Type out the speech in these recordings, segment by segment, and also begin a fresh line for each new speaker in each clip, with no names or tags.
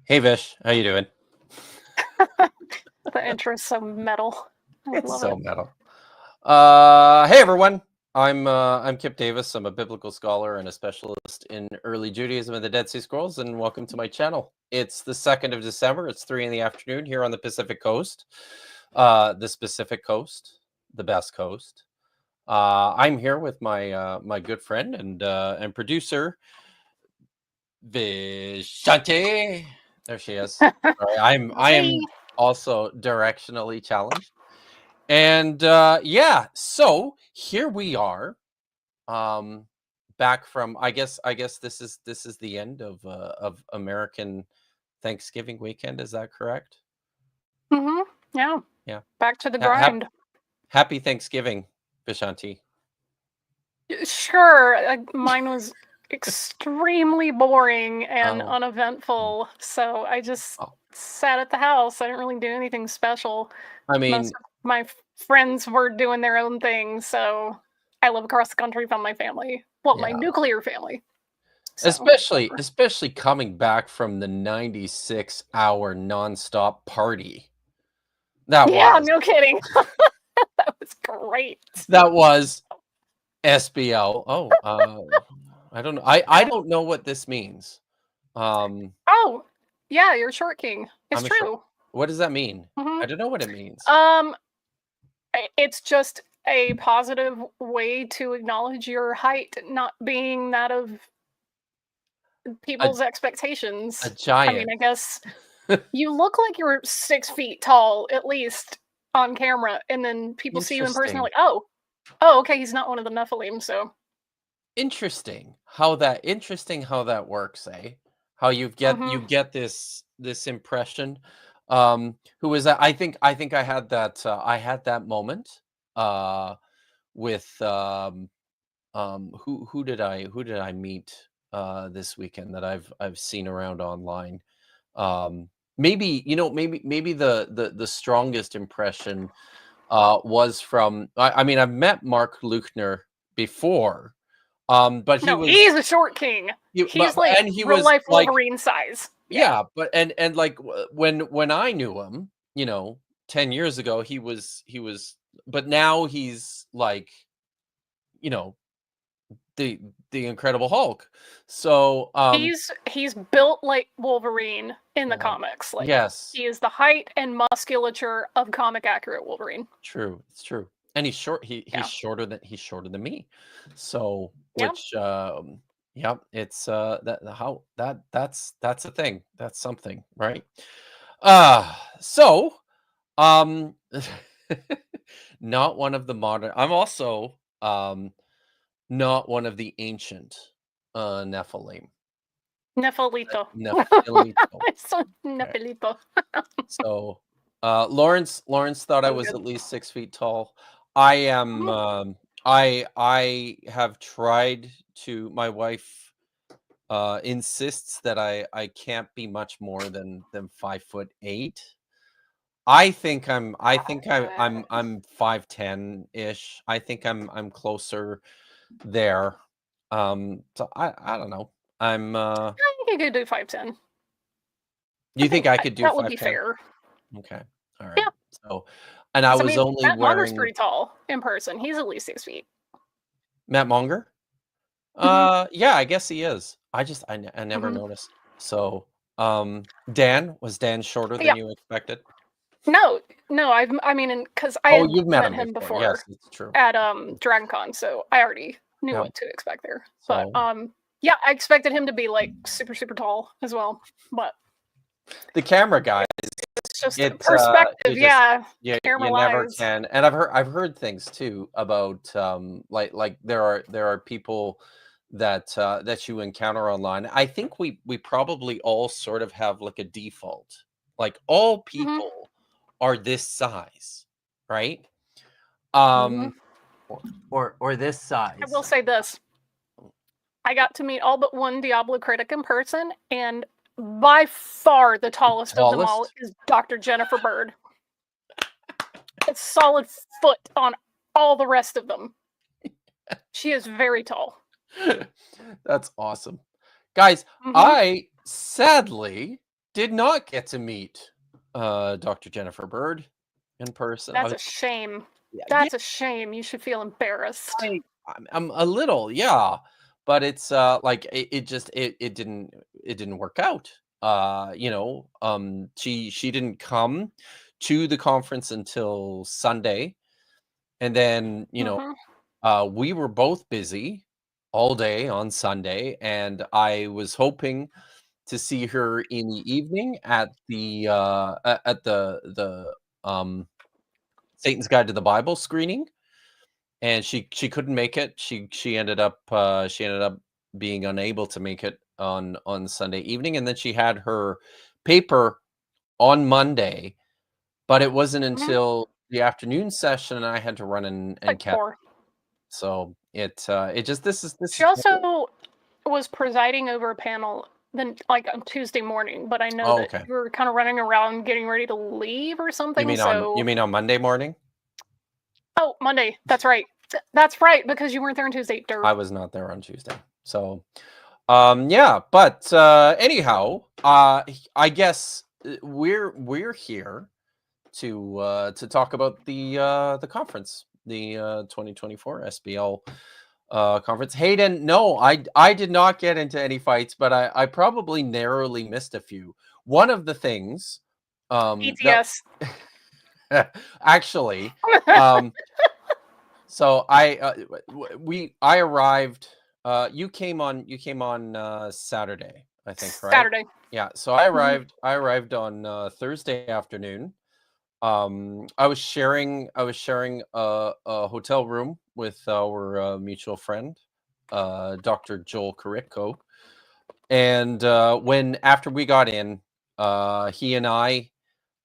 Hey Vish, how you doing?
The intro is so metal. I
It's
love
so
it.
metal. Hey everyone. I'm Kip Davis. I'm a biblical scholar and a specialist in early Judaism and the Dead Sea Scrolls, and welcome to my channel. It's the 2nd of December. It's 3 in the afternoon here on the Pacific Coast. The Pacific Coast, the best coast. I'm here with my my good friend and producer Vishanti. There she is. Sorry, I am also directionally challenged. And yeah, so here we are, back from I guess this is the end of American Thanksgiving weekend. Is that correct?
Yeah.
Yeah.
Back to the
Ha- hap-
grind.
Happy Thanksgiving, Vishanti.
Sure. Mine was extremely boring and
Oh,
uneventful. So I just
oh.
sat at the house. I didn't really do anything special.
I
Most
mean,
of my friends were doing their own thing. So I live across the country from my family. Well, my
yeah.
nuclear family. So
Especially coming back from the 96-hour nonstop party. That
yeah,
was
no kidding. That was great.
that was SBL. Oh, I don't know. I don't know what this means.
Oh, yeah, you're short king. It's
I'm a short.
true.
What does that mean?
hmm
I don't know what it means.
Um, it's just a positive way to acknowledge your height not being that of
A
people's expectations. I mean,
giant.
I guess you look like you're 6 feet tall, at least on camera, and then people see you in person, they're
Interesting.
like, oh, okay, he's not one of the Nephilim, so.
Interesting how that works, eh? How you
hmm
get this impression. Who is that? I think I had that moment with who did I meet this weekend that I've seen around online. Maybe maybe the strongest impression was from I mean I've met Mark Luchner before, but he
No,
was
he's a short king.
he,
He's like
and he
real
was
life
like,
Wolverine size. Yeah.
yeah, but and like when I knew him, 10 years ago, he was, but now he's like, you know the the Incredible Hulk. So
He's built like Wolverine in the
yeah,
comics. Like
yes,
he is the height and musculature of comic accurate Wolverine.
true, it's true. And he's short. He's
Yeah.
shorter than me. So
Yeah.
which yeah, it's that how that's a thing. That's something, right? So um not one of the modern. I'm also not one of the ancient Nephilim.
Nephelito.
Nephilito.
It's so
Okay.
Nephelito.
So Lawrence thought I
So
was
good.
at least 6 feet tall. I am
Mhm.
I have tried to. My wife insists that I can't be much more than 5'8". I think I'm 5'10" ish. I think I'm closer there. So I don't know. I'm
I think you could do 5'10".
You think I could do
That would be
5'10"?
fair.
Okay. All
Yeah.
right. So, and I
'Cause, I
was
mean,
only
Matt Munger's
wearing
pretty tall in person. He's at least 6 feet.
Matt Monger?
hmm
Yeah, I guess he is. I never
hmm
noticed. So, was Dan shorter than
Yeah.
you expected?
No, I mean, because I
Oh,
had
you've met
met
him
him
before.
before
Yes, it's true.
at DragonCon, so I already knew
Yeah.
what to expect there. But
So,
yeah, I expected him to be like super, super tall as well. But
the camera guy,
it's just
you
perspective,
just
yeah.
you
Camera
never
lies.
can. And I've heard things too about like there are people that you encounter online. I think we probably all sort of have like a default. Like all
hmm
people are this size, right?
hmm
Um or this
I will
size.
say this: I got to meet all but one Diablo critic in person, and by far the
The
tallest of them all
tallest?
is Dr. Jennifer Bird. A solid foot on all the rest of them. She is very tall.
That's awesome. Guys,
hmm
I sadly did not get to meet Dr. Jennifer Bird in person.
That's a shame.
Yeah,
That's a shame. You should feel embarrassed.
I'm a little, yeah, but it's like it didn't work out. She didn't come to the conference until Sunday, and then we were both busy all day on Sunday, and I was hoping to see her in the evening at the Satan's Guide to the Bible screening, and she couldn't make it. She ended up being unable to make it on Sunday evening, and then she had her paper on Monday, but it wasn't until the afternoon session, and I had to run and catch. So it just this is.
She also was presiding over a panel then like on Tuesday morning, but I know that you were kind of running around getting ready to leave or something.
You mean on Monday morning?
Oh, Monday. That's right. That's right, because you weren't there on Tuesday.
I was not there on Tuesday. So yeah, but anyhow, I guess we're here to talk about the conference, the 2024 SBL conference. Hayden, no, I did not get into any fights, but I probably narrowly missed a few. One of the things
ETS
actually so I arrived you came on Saturday, I think, right?
Saturday.
Yeah, so I arrived on Thursday afternoon. I was sharing a hotel room with our mutual friend, Dr. Joel Carrico. And after we got in, he and I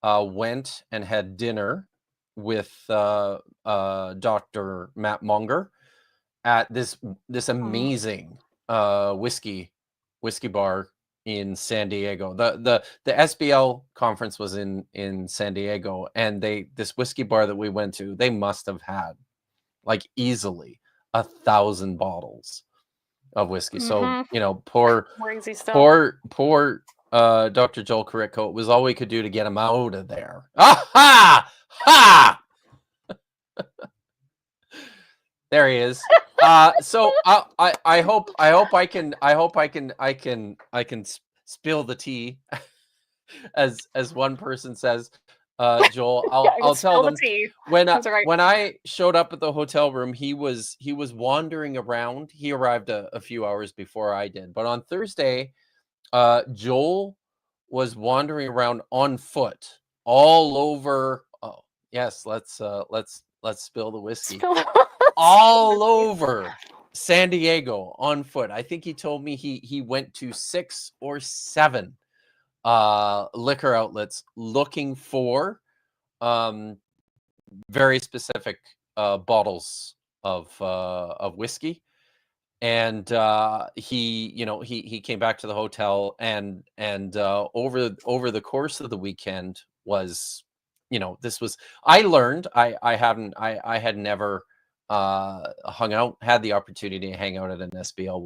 went and had dinner with Dr. Matt Munger at this amazing whiskey bar in San Diego. The SBL conference was in San Diego, and this whiskey bar that we went to, they must have had like easily 1,000 bottles of whiskey. So poor Dr. Joel Carrico, it was all we could do to get him out of there. Ha! There he is. So I hope I can spill the tea, as one person says. Joel, I'll tell them when I showed up at the hotel room, he was wandering around. He arrived a few hours before I did, but on Thursday, Joel was wandering around on foot all over. Oh yes, let's spill the whiskey. All over San Diego on foot. I think he told me he went to 6 or 7 liquor outlets looking for very specific bottles of whiskey, and he came back to the hotel, and over the course of the weekend was, this was, I learned I had never had the opportunity to hang out at an SBL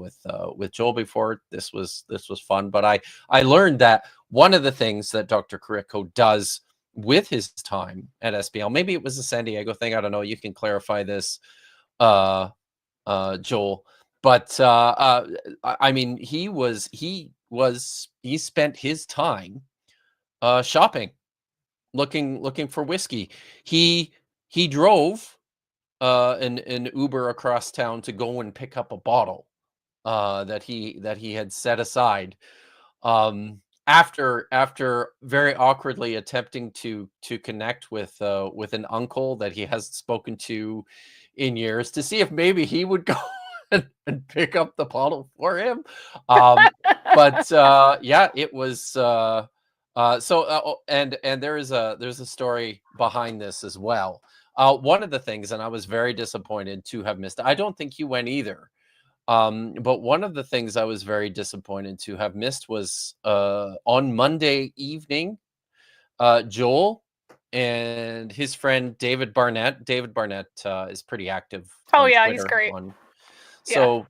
with Joel before. This was fun, but I learned that one of the things that Dr. Carrico does with his time at SBL, maybe it was a San Diego thing, I don't know, you can clarify this, Joel, but I mean, he spent his time shopping, looking for whiskey. He drove an Uber across town to go and pick up a bottle that he had set aside, after very awkwardly attempting to connect with an uncle that he hasn't spoken to in years, to see if maybe he would go and pick up the bottle for him. But yeah, it was and there's a story behind this as well. One of the things, and I was very disappointed to have missed, I don't think you went either, but one of the things I was very disappointed to have missed was on Monday evening, Joel and his friend David Barnett. David Barnett is pretty active.
Oh yeah, Twitter, he's great.
So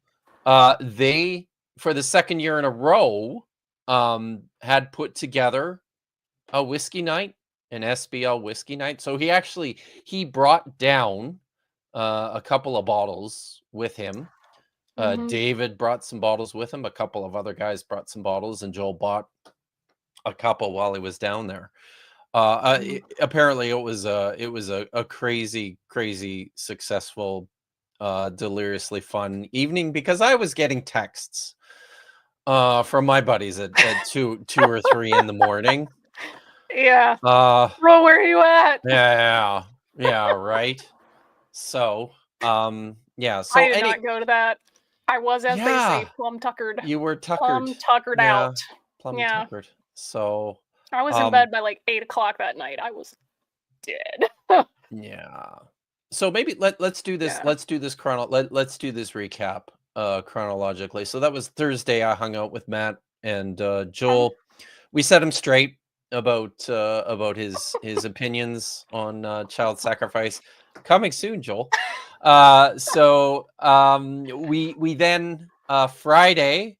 they, for the second year in a row, had put together a whiskey night, an SBL whiskey night. So he brought down a couple of bottles with him. David brought some bottles with him. A couple of other guys brought some bottles, and Joel bought a couple while he was down there. Apparently, it was a crazy successful, deliriously fun evening, because I was getting texts from my buddies at 2 or 3 in the morning.
Yeah. Bro, where are you at?
Yeah, right. So, yeah. So
I did not go to that. I was, as they say, plum tuckered.
You were tuckered.
Plum tuckered out.
Plum tuckered. So
I was in bed by like 8 o'clock that night. I was dead.
Yeah. So maybe let's do this.
Yeah.
Let's do this let's do this recap chronologically. So that was Thursday. I hung out with Matt and Joel. We set him straight about his opinions on child sacrifice. Coming soon, Joel. So we then Friday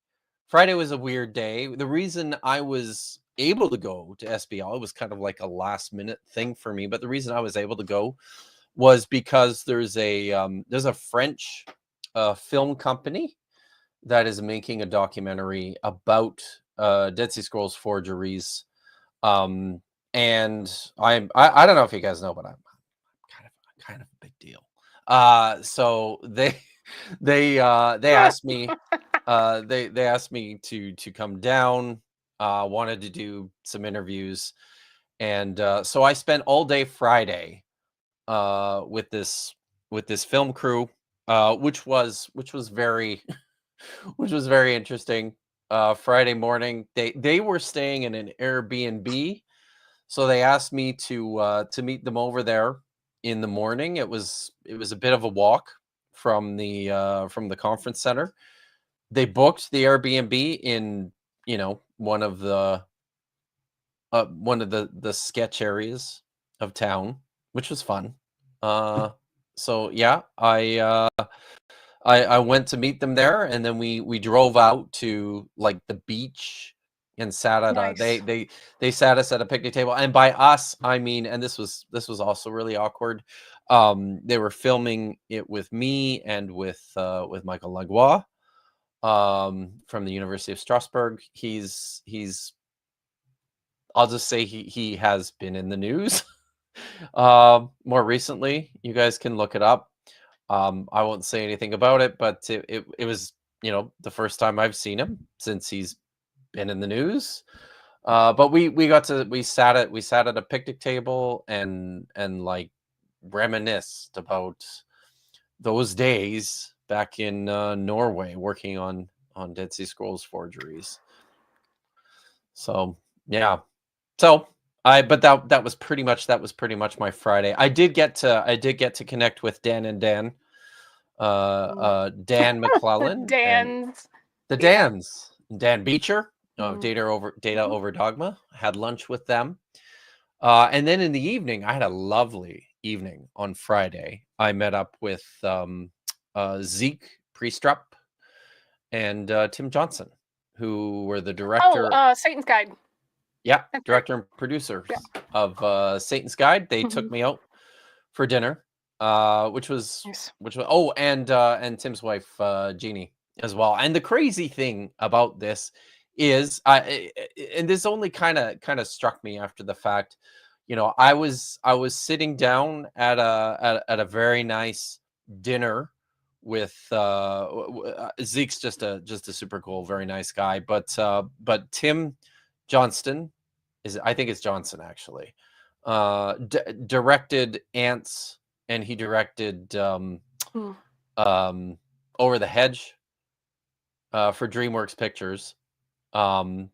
was a weird day. The reason I was able to go to SBL, it was kind of like a last minute thing for me, but the reason I was able to go was because there's a French film company that is making a documentary about Dead Sea Scrolls forgeries. And I don't know if you guys know, but I'm kind of a big deal. So they asked me they asked me to come down, wanted to do some interviews, and so I spent all day Friday with this film crew, which was very which was very interesting. Friday morning, they were staying in an Airbnb, so they asked me to meet them over there in the morning. It was a bit of a walk from the conference center. They booked the Airbnb in, one of the sketch areas of town, which was fun. So yeah, I went to meet them there, and then we drove out to like the beach and sat at they sat us at a picnic table. And by us, I mean, and this was also really awkward. They were filming it with me and with Michael Lagua from the University of Strasbourg. He's I'll just say he has been in the news more recently. You guys can look it up. I won't say anything about it, but it was, the first time I've seen him since he's been in the news. But we sat at a picnic table and like reminisced about those days back in Norway working on Dead Sea Scrolls forgeries. So yeah. So but that was pretty much my Friday. I did get to connect with Dan and Dan. Dan McClellan, the Dans, Dan Beecher of Data Over Dogma. Had lunch with them, and then in the evening, I had a lovely evening on Friday. I met up with Zeke Priestrup and Tim Johnson, who were the director.
Satan's Guide.
Yeah, director and producer of Satan's Guide. They took me out for dinner. Which was and Tim's wife Jeannie as well. And the crazy thing about this is, and this only kind of struck me after the fact. I was sitting down at a very nice dinner with Zeke's just a super cool, very nice guy, but Tim Johnston I think it's Johnson actually directed Ants. And he directed Over the Hedge for DreamWorks Pictures. One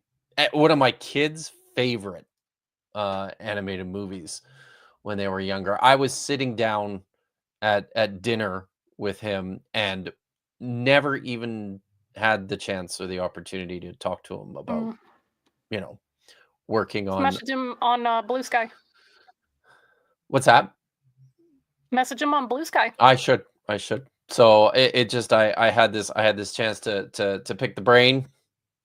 of my kids' favorite animated movies when they were younger. I was sitting down at dinner with him and never even had the chance or the opportunity to talk to him about, working on.
Message him on Blue Sky.
What's that?
Message him on Blue Sky.
I should. So it just I had this chance to pick the brain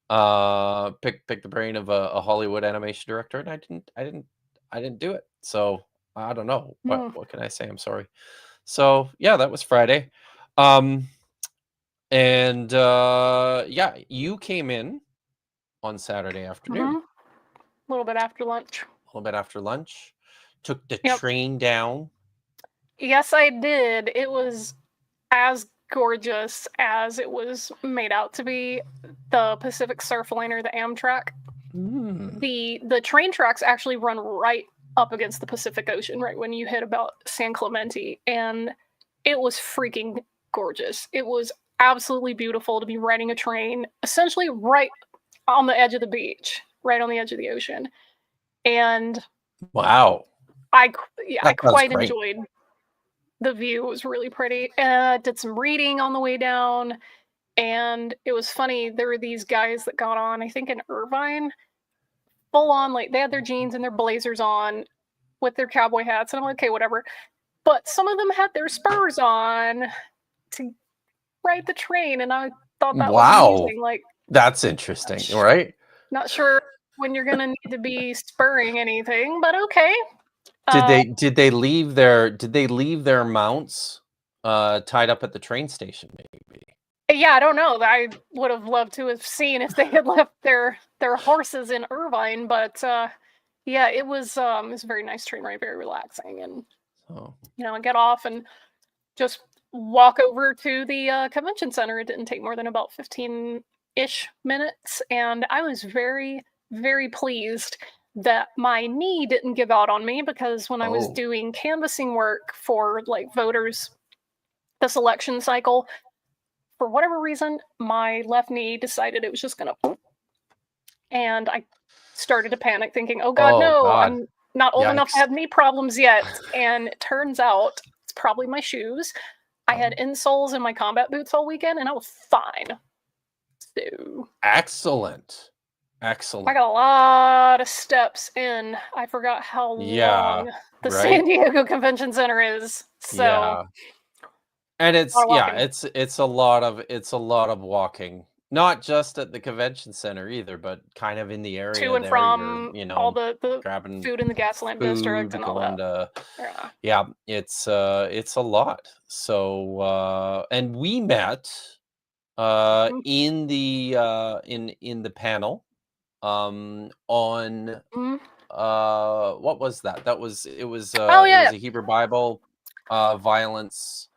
pick the brain of a Hollywood animation director, and I didn't do it. So I don't know what can I say. I'm sorry. So yeah, that was Friday. And yeah, you came in on Saturday afternoon,
A little bit after lunch.
a little bit after lunch. Took the
Yep.
train down.
Yes, I did. It was as gorgeous as it was made out to be. The Pacific Surfliner, the Amtrak. The train tracks actually run right up against the Pacific Ocean, right when you hit about San Clemente, and it was freaking gorgeous. It was absolutely beautiful to be riding a train, essentially right on the edge of the beach, right on the edge of the ocean. And
wow,
I
that sounds
quite
great.
enjoyed the view. It was really pretty. Did some reading on the way down, and it was funny. There were these guys that got on, I think in Irvine, full on, like they had their jeans and their blazers on with their cowboy hats, and I'm like, okay, whatever. But some of them had their spurs on to ride the train, and I thought that was amusing. Like,
that's interesting, right?
not sure when you're gonna need to be spurring anything, but okay.
Did they leave their mounts tied up at the train station? Maybe.
Yeah, I don't know. I would have loved to have seen if they had left their horses in Irvine, but yeah, it was a very nice train ride, very relaxing, and I get off and just walk over to the convention center. It didn't take more than about 15-ish minutes, and I was very, very pleased that my knee didn't give out on me, because when I was doing canvassing work for like voters, the selection cycle, for whatever reason, my left knee decided it was just gonna, and I started to panic, thinking, "Oh God, no! I'm not old enough to have knee problems yet." And it turns out it's probably my shoes. I had insoles in my combat boots all weekend, and I was fine. So
excellent.
I got a lot of steps in. I forgot how long the San Diego Convention Center is. So
and it's it's a lot of walking. Not just at the convention center either, but kind of in the area
to and from, all the
grabbing
food in the Gaslamp district and all that.
It's a lot. So and we met in the in the panel on what was that? It was it was a Hebrew Bible violence.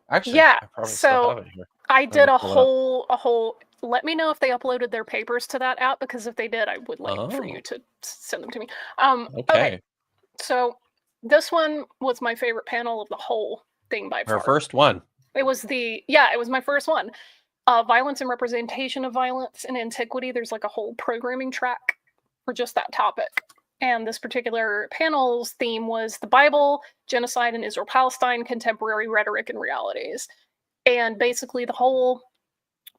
Actually,
yeah.
I probably
so
still have it here.
I did a whole. Let me know if they uploaded their papers to that app, because if they did, I would like for you to send them to me. Okay. So this one was my favorite panel of the whole thing by far.
Her first one.
It was my first one. Violence and representation of violence in antiquity. There's like a whole programming track for just that topic. And this particular panel's theme was the Bible, genocide in Israel-Palestine, contemporary rhetoric and realities. And basically the whole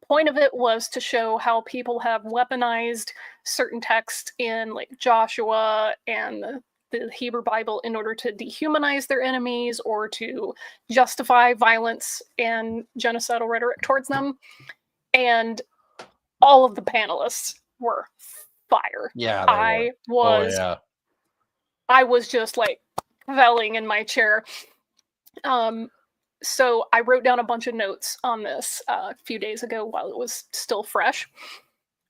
point of it was to show how people have weaponized certain texts in like Joshua and the Hebrew Bible in order to dehumanize their enemies or to justify violence and genocidal rhetoric towards them. And all of the panelists were fire.
Yeah,
I was just like felling in my chair. So I wrote down a bunch of notes on this a few days ago while it was still fresh.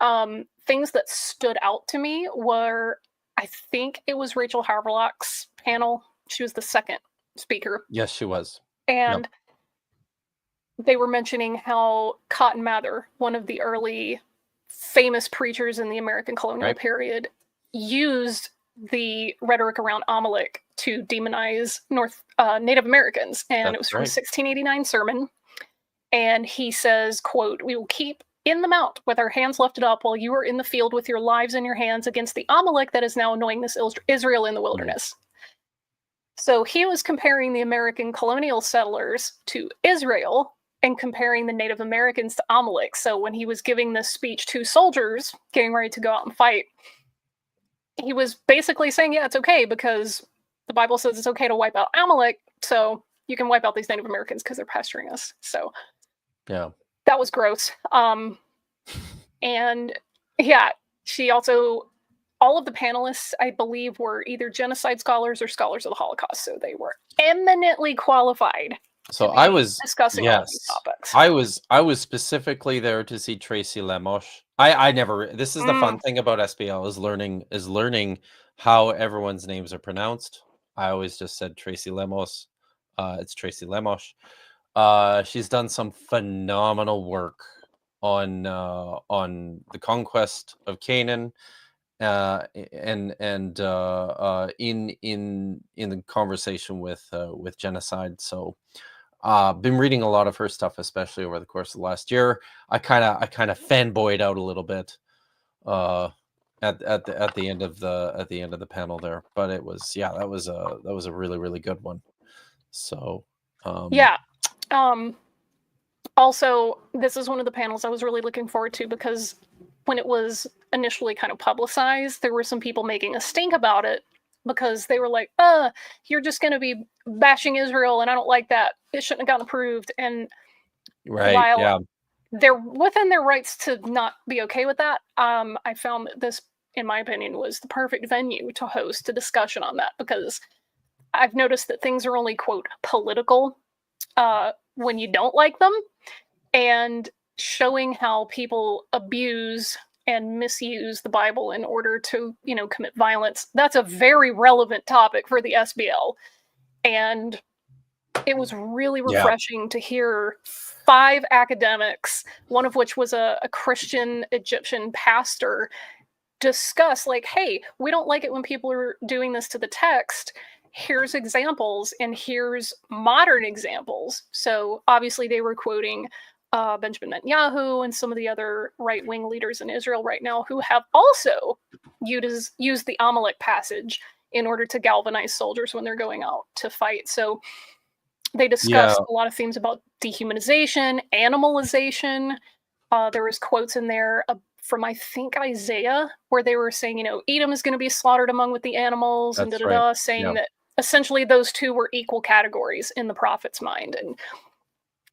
Things that stood out to me were, I think it was Rachel Haverlock's panel. She was the second speaker.
Yes, she was.
And they were mentioning how Cotton Mather, one of the early famous preachers in the American colonial period, used the rhetoric around Amalek to demonize Native Americans. And it was from a 1689 sermon. And he says, quote, "We will keep in the mount with our hands lifted up while you are in the field with your lives in your hands against the Amalek that is now annoying this Israel in the wilderness." So he was comparing the American colonial settlers to Israel and comparing the Native Americans to Amalek. So when he was giving this speech to soldiers getting ready to go out and fight, he was basically saying, yeah, it's okay because the Bible says it's okay to wipe out Amalek, so you can wipe out these Native Americans because they're pasturing us. So
yeah,
that was gross. And Yeah, she also, all of the panelists, I believe, were either genocide scholars or scholars of the Holocaust, so they were eminently qualified.
So I was
discussing all of these topics.
I was specifically there to see Tracy Lemos. I never. This is the fun thing about SBL is learning how everyone's names are pronounced. I always just said Tracy Lemos. It's Tracy Lemos. She's done some phenomenal work on the conquest of Canaan, in the conversation with genocide. So been reading a lot of her stuff, especially over the course of the last year. I kind of fanboyed out a little bit at the end of the panel there, but it was that was a really, really good one. So
also, this is one of the panels I was really looking forward to, because when it was initially kind of publicized, there were some people making a stink about it because they were like, you're just going to be bashing Israel, and I don't like that. It shouldn't have gotten approved. And while they're within their rights to not be okay with that, I found that this, in my opinion, was the perfect venue to host a discussion on that, because I've noticed that things are only, quote, political when you don't like them, and showing how people abuse and misuse the Bible in order to, commit violence. That's a very relevant topic for the SBL. And it was really refreshing to hear 5 academics, one of which was a Christian Egyptian pastor, discuss, like, hey, we don't like it when people are doing this to the text. Here's examples, and here's modern examples. So obviously they were quoting Benjamin Netanyahu and some of the other right-wing leaders in Israel right now, who have also used the Amalek passage in order to galvanize soldiers when they're going out to fight. So they discussed a lot of themes about dehumanization, animalization. There was quotes in there from, I think, Isaiah, where they were saying, Edom is going to be slaughtered among with the animals, and saying that essentially those two were equal categories in the prophet's mind. And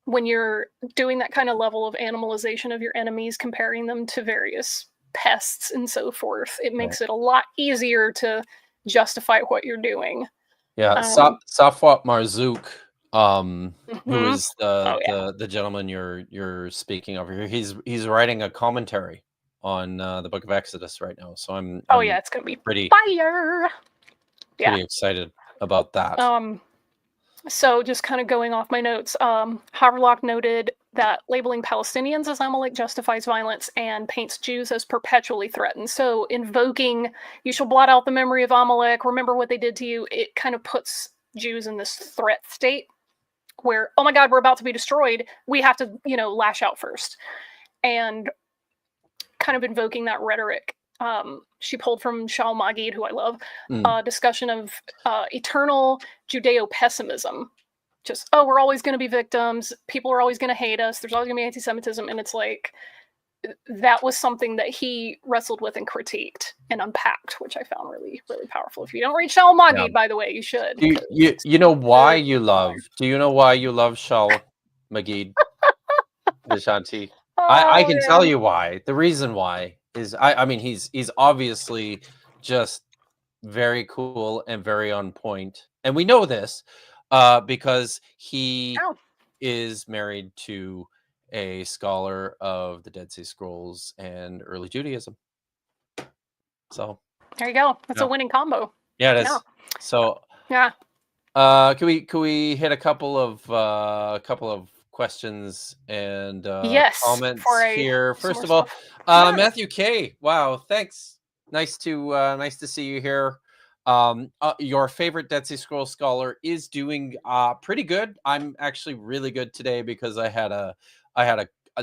when you're doing that kind of level of animalization of your enemies, comparing them to various pests and so forth, it makes it a lot easier to justify what you're doing.
Safwat Marzouk, who is the gentleman you're speaking of here, he's writing a commentary on the Book of Exodus right now. So I'm
it's gonna be pretty fire.
Pretty excited about that.
So just kind of going off my notes, Haverlock noted that labeling Palestinians as Amalek justifies violence and paints Jews as perpetually threatened. So invoking, you shall blot out the memory of Amalek, remember what they did to you, it kind of puts Jews in this threat state where, oh my God, we're about to be destroyed. We have to, lash out first. And kind of invoking that rhetoric. She pulled from Shaul Magid, who I love, discussion of eternal Judeo-pessimism. Just, we're always going to be victims. People are always going to hate us. There's always going to be anti-Semitism. And it's like, that was something that he wrestled with and critiqued and unpacked, which I found really, really powerful. If you don't read Shaul Magid, by the way, you should.
Do you know why you love Shaul Magid, Vishanti? I can tell you why. The reason why is, I mean, he's obviously just very cool and very on point. And we know this because he is married to a scholar of the Dead Sea Scrolls and early Judaism. So
there you go. That's a winning combo.
Yeah, it is. So can we hit a couple of questions and comments here? First of all, Matthew K. Wow, thanks. Nice to see you here. Your favorite Dead Sea Scrolls scholar is doing pretty good. I'm actually really good today because I had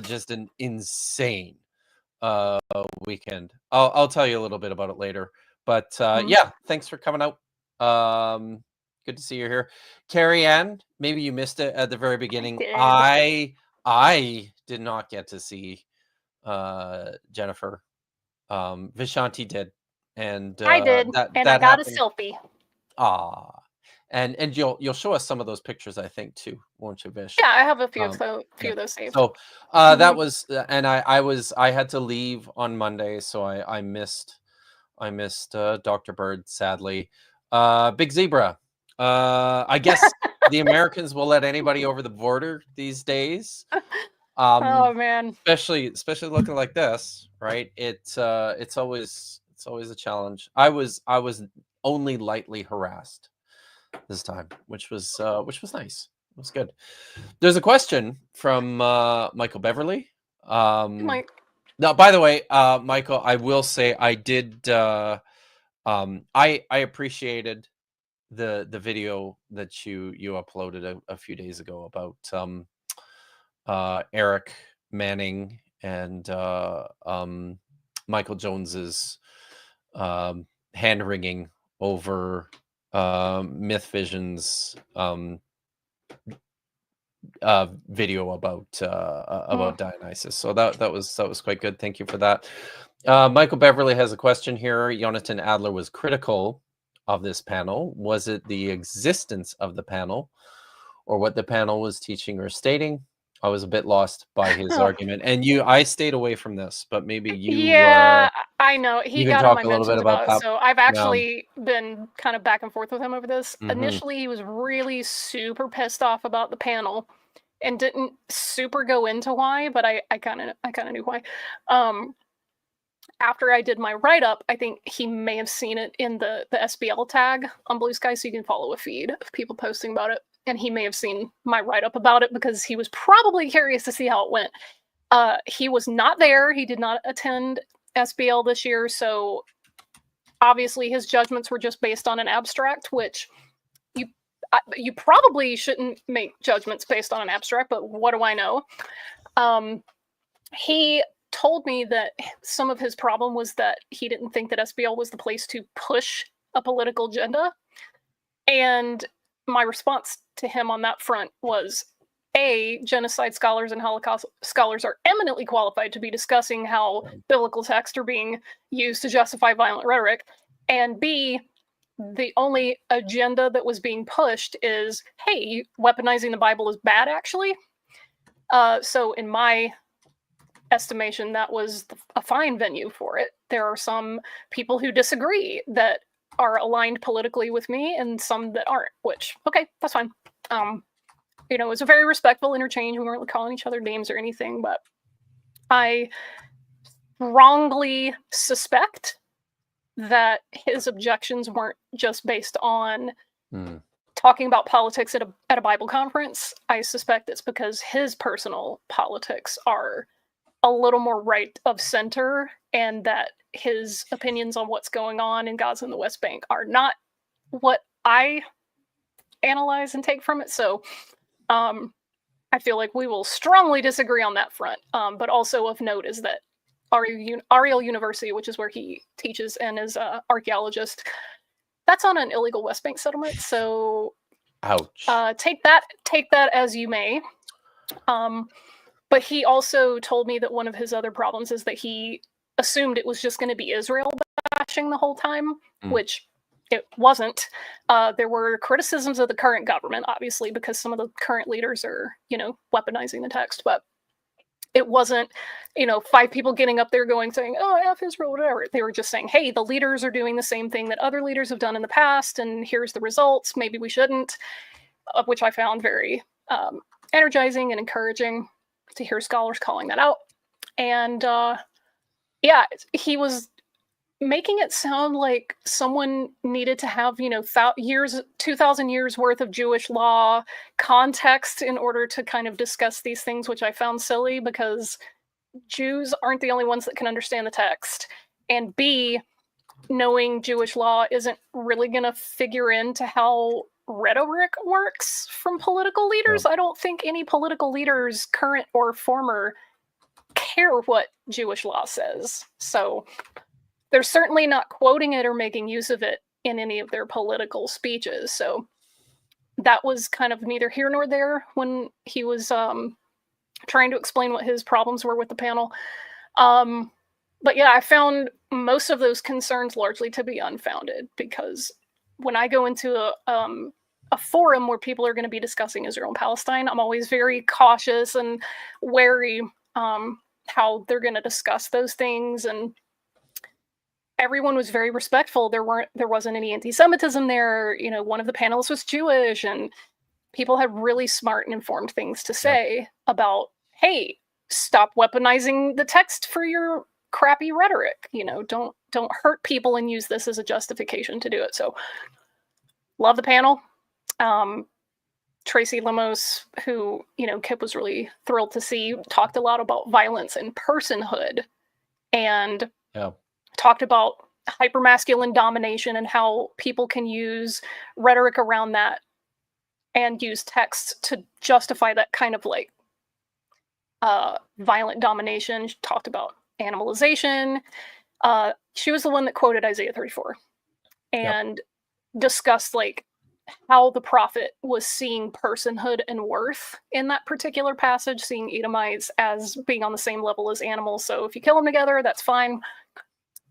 just an insane weekend. I'll tell you a little bit about it later. But thanks for coming out. Good to see you here. Carrie Ann, maybe you missed it at the very beginning. I did not get to see Jennifer. Vishanti did. And
I did, and I got a selfie.
And you'll show us some of those pictures, I think, too, won't you, Vish?
Yeah, I have a few of
Yeah.
those saved.
So that was, and I had to leave on Monday, so I missed Dr. Bird, sadly. Big Zebra. I guess the Americans will let anybody over the border these days.
Oh man,
especially looking like this, right? It's always a challenge. I was only lightly harassed this time, which was nice. It was good. There's a question from Michael Beverly.
Mike.
Now, by the way, Michael, I will say I did. I appreciated the video that you uploaded a few days ago about Eric Manning and Michael Jones's hand wringing over Myth Vision's video about Dionysus. So that was quite good. Thank you for that. Michael Beverly has a question here. Jonathan Adler was critical of this panel. Was it the existence of the panel or what the panel was teaching or stating? I was a bit lost by his argument, and I stayed away from this, but maybe you.
Yeah, I know he
you can
got on
talk
my
a little bit
mentions
about
about it,
that.
so I've actually been kind of back and forth with him over this.
Mhm.
Initially, he was really super pissed off about the panel, and didn't super go into why, but I kind of knew why. After I did my write up, I think he may have seen it in the SBL tag on Blue Sky, so you can follow a feed of people posting about it. And he may have seen my write up about it because he was probably curious to see how it went. He was not there. He did not attend SBL this year, so obviously his judgments were just based on an abstract, which you probably shouldn't make judgments based on an abstract, but what do I know? He told me that some of his problem was that he didn't think that SBL was the place to push a political agenda. And my response to him on that front was, A, genocide scholars and Holocaust scholars are eminently qualified to be discussing how biblical texts are being used to justify violent rhetoric. And B, the only agenda that was being pushed is, hey, weaponizing the Bible is bad, actually. So in my estimation, that was a fine venue for it. There are some people who disagree that are aligned politically with me and some that aren't, which, okay, that's fine. It was a very respectful interchange. We weren't calling each other names or anything, but I wrongly suspect that his objections weren't just based on talking about politics at a Bible conference. I suspect it's because his personal politics are a little more right of center, and that his opinions on what's going on in Gaza and the West Bank are not what I analyze and take from it. So I feel like we will strongly disagree on that front. But also of note is that Ariel University, which is where he teaches and is an archaeologist, that's on an illegal West Bank settlement. So
ouch.
Take that as you may. But he also told me that one of his other problems is that he assumed it was just going to be Israel bashing the whole time, which it wasn't. There were criticisms of the current government, obviously, because some of the current leaders are, weaponizing the text, but it wasn't, 5 people getting up there saying, oh, F Israel, whatever. They were just saying, hey, the leaders are doing the same thing that other leaders have done in the past, and here's the results. Maybe we shouldn't, which I found very energizing and encouraging to hear scholars calling that out. And he was making it sound like someone needed to have 2,000 years worth of Jewish law context in order to kind of discuss these things, which I found silly because Jews aren't the only ones that can understand the text, and B, knowing Jewish law isn't really going to figure into how rhetoric works from political leaders. I don't think any political leaders, current or former, care what Jewish law says. So they're certainly not quoting it or making use of it in any of their political speeches. So that was kind of neither here nor there when he was trying to explain what his problems were with the panel. But yeah, I found most of those concerns largely to be unfounded, because when I go into a forum where people are going to be discussing Israel and Palestine, I'm always very cautious and wary how they're going to discuss those things. And everyone was very respectful. There wasn't any anti-Semitism there. You know, one of the panelists was Jewish, and people had really smart and informed things to say about, hey, stop weaponizing the text for your crappy rhetoric. You know, don't hurt people and use this as a justification to do it. So love the panel. Tracy Lemos, who, you know, Kip was really thrilled to see, talked a lot about violence and personhood, and talked about hypermasculine domination and how people can use rhetoric around that and use text to justify that kind of like violent domination. She talked about animalization. She was the one that quoted Isaiah 34 and discussed like how the prophet was seeing personhood and worth in that particular passage, seeing Edomites as being on the same level as animals. So if you kill them together, that's fine.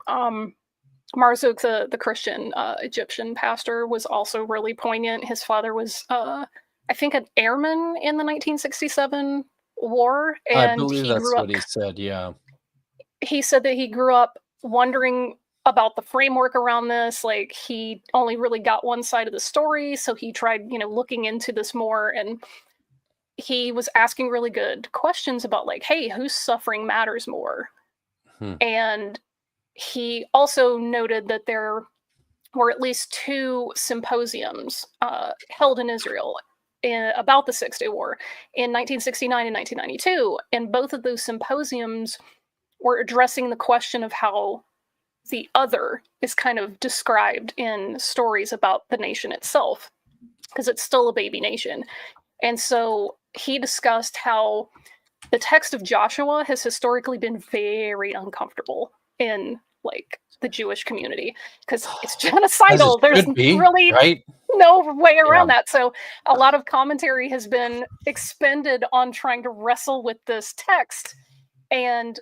Marzuk, the Christian Egyptian pastor, was also really poignant. His father was, I think, an airman in the 1967 war. And
I believe that's what he said, yeah.
He said that he grew up wondering about the framework around this. Like, he only really got one side of the story, so he tried, you know, looking into this more, and he was asking really good questions about like, hey, whose suffering matters more? And he also noted that there were at least 2 symposiums held in Israel about the Six-Day War in 1969 and 1992, and both of those symposiums were addressing the question of how the other is kind of described in stories about the nation itself, because it's still a baby nation. And so he discussed how the text of Joshua has historically been very uncomfortable in like the Jewish community because it's genocidal. There's really no way around that. So a lot of commentary has been expended on trying to wrestle with this text. And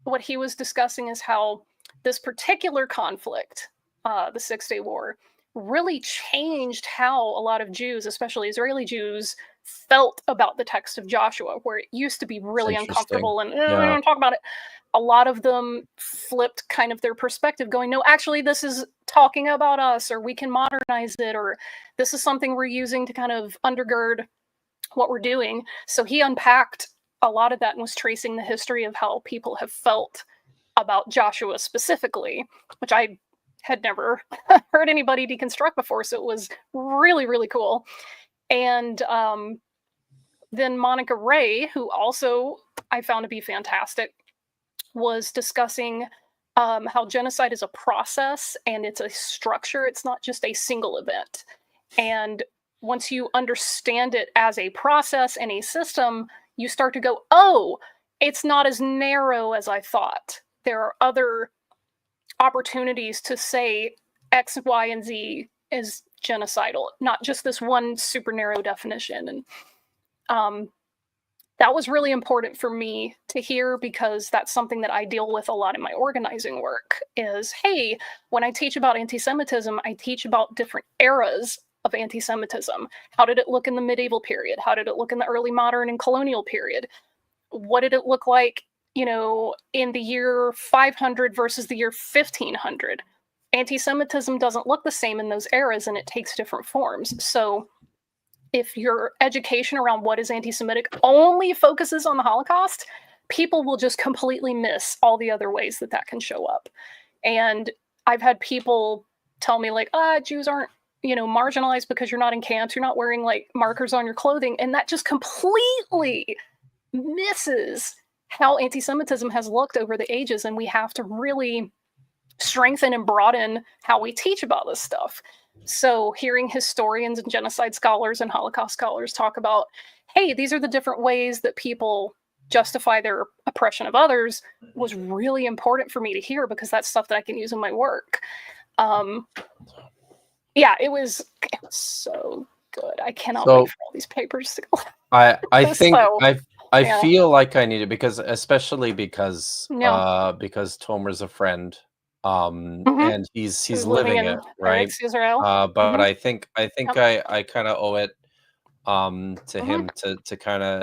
what he was discussing is how this particular conflict, the Six-Day War, really changed how a lot of Jews, especially Israeli Jews, felt about the text of Joshua, where it used to be really uncomfortable and I don't talk about it. A lot of them flipped kind of their perspective, going, no, actually, this is talking about us, or we can modernize it, or this is something we're using to kind of undergird what we're doing. So he unpacked a lot of that and was tracing the history of how people have felt about Joshua specifically, which I had never heard anybody deconstruct before. So it was really, really cool. And then Monica Ray, who also I found to be fantastic, was discussing how genocide is a process and it's a structure. It's not just a single event. And once you understand it as a process and a system, you start to go, oh, it's not as narrow as I thought. There are other opportunities to say X, Y, and Z is genocidal, not just this one super narrow definition. And that was really important for me to hear, because that's something that I deal with a lot in my organizing work is, hey, when I teach about anti-Semitism, I teach about different eras of anti-Semitism. How did it look in the medieval period? How did it look in the early modern and colonial period? What did it look like, you know, in the year 500 versus the year 1500? Anti-Semitism doesn't look the same in those eras, and it takes different forms. So if your education around what is anti-Semitic only focuses on the Holocaust, people will just completely miss all the other ways that that can show up. And I've had people tell me like, Jews aren't, you know, marginalized because you're not in camps, you're not wearing like markers on your clothing. And that just completely misses how anti-Semitism has looked over the ages. And we have to really strengthen and broaden how we teach about this stuff. So hearing historians and genocide scholars and Holocaust scholars talk about, hey, these are the different ways that people justify their oppression of others was really important for me to hear, because that's stuff that I can use in my work. Yeah, it was so good. I cannot wait for all these papers to go.
I think I feel like I need it, because especially because Tomer's a friend and he's living
in
it, right?
Israel.
But I think
Yep.
I kind of owe it to him to kind of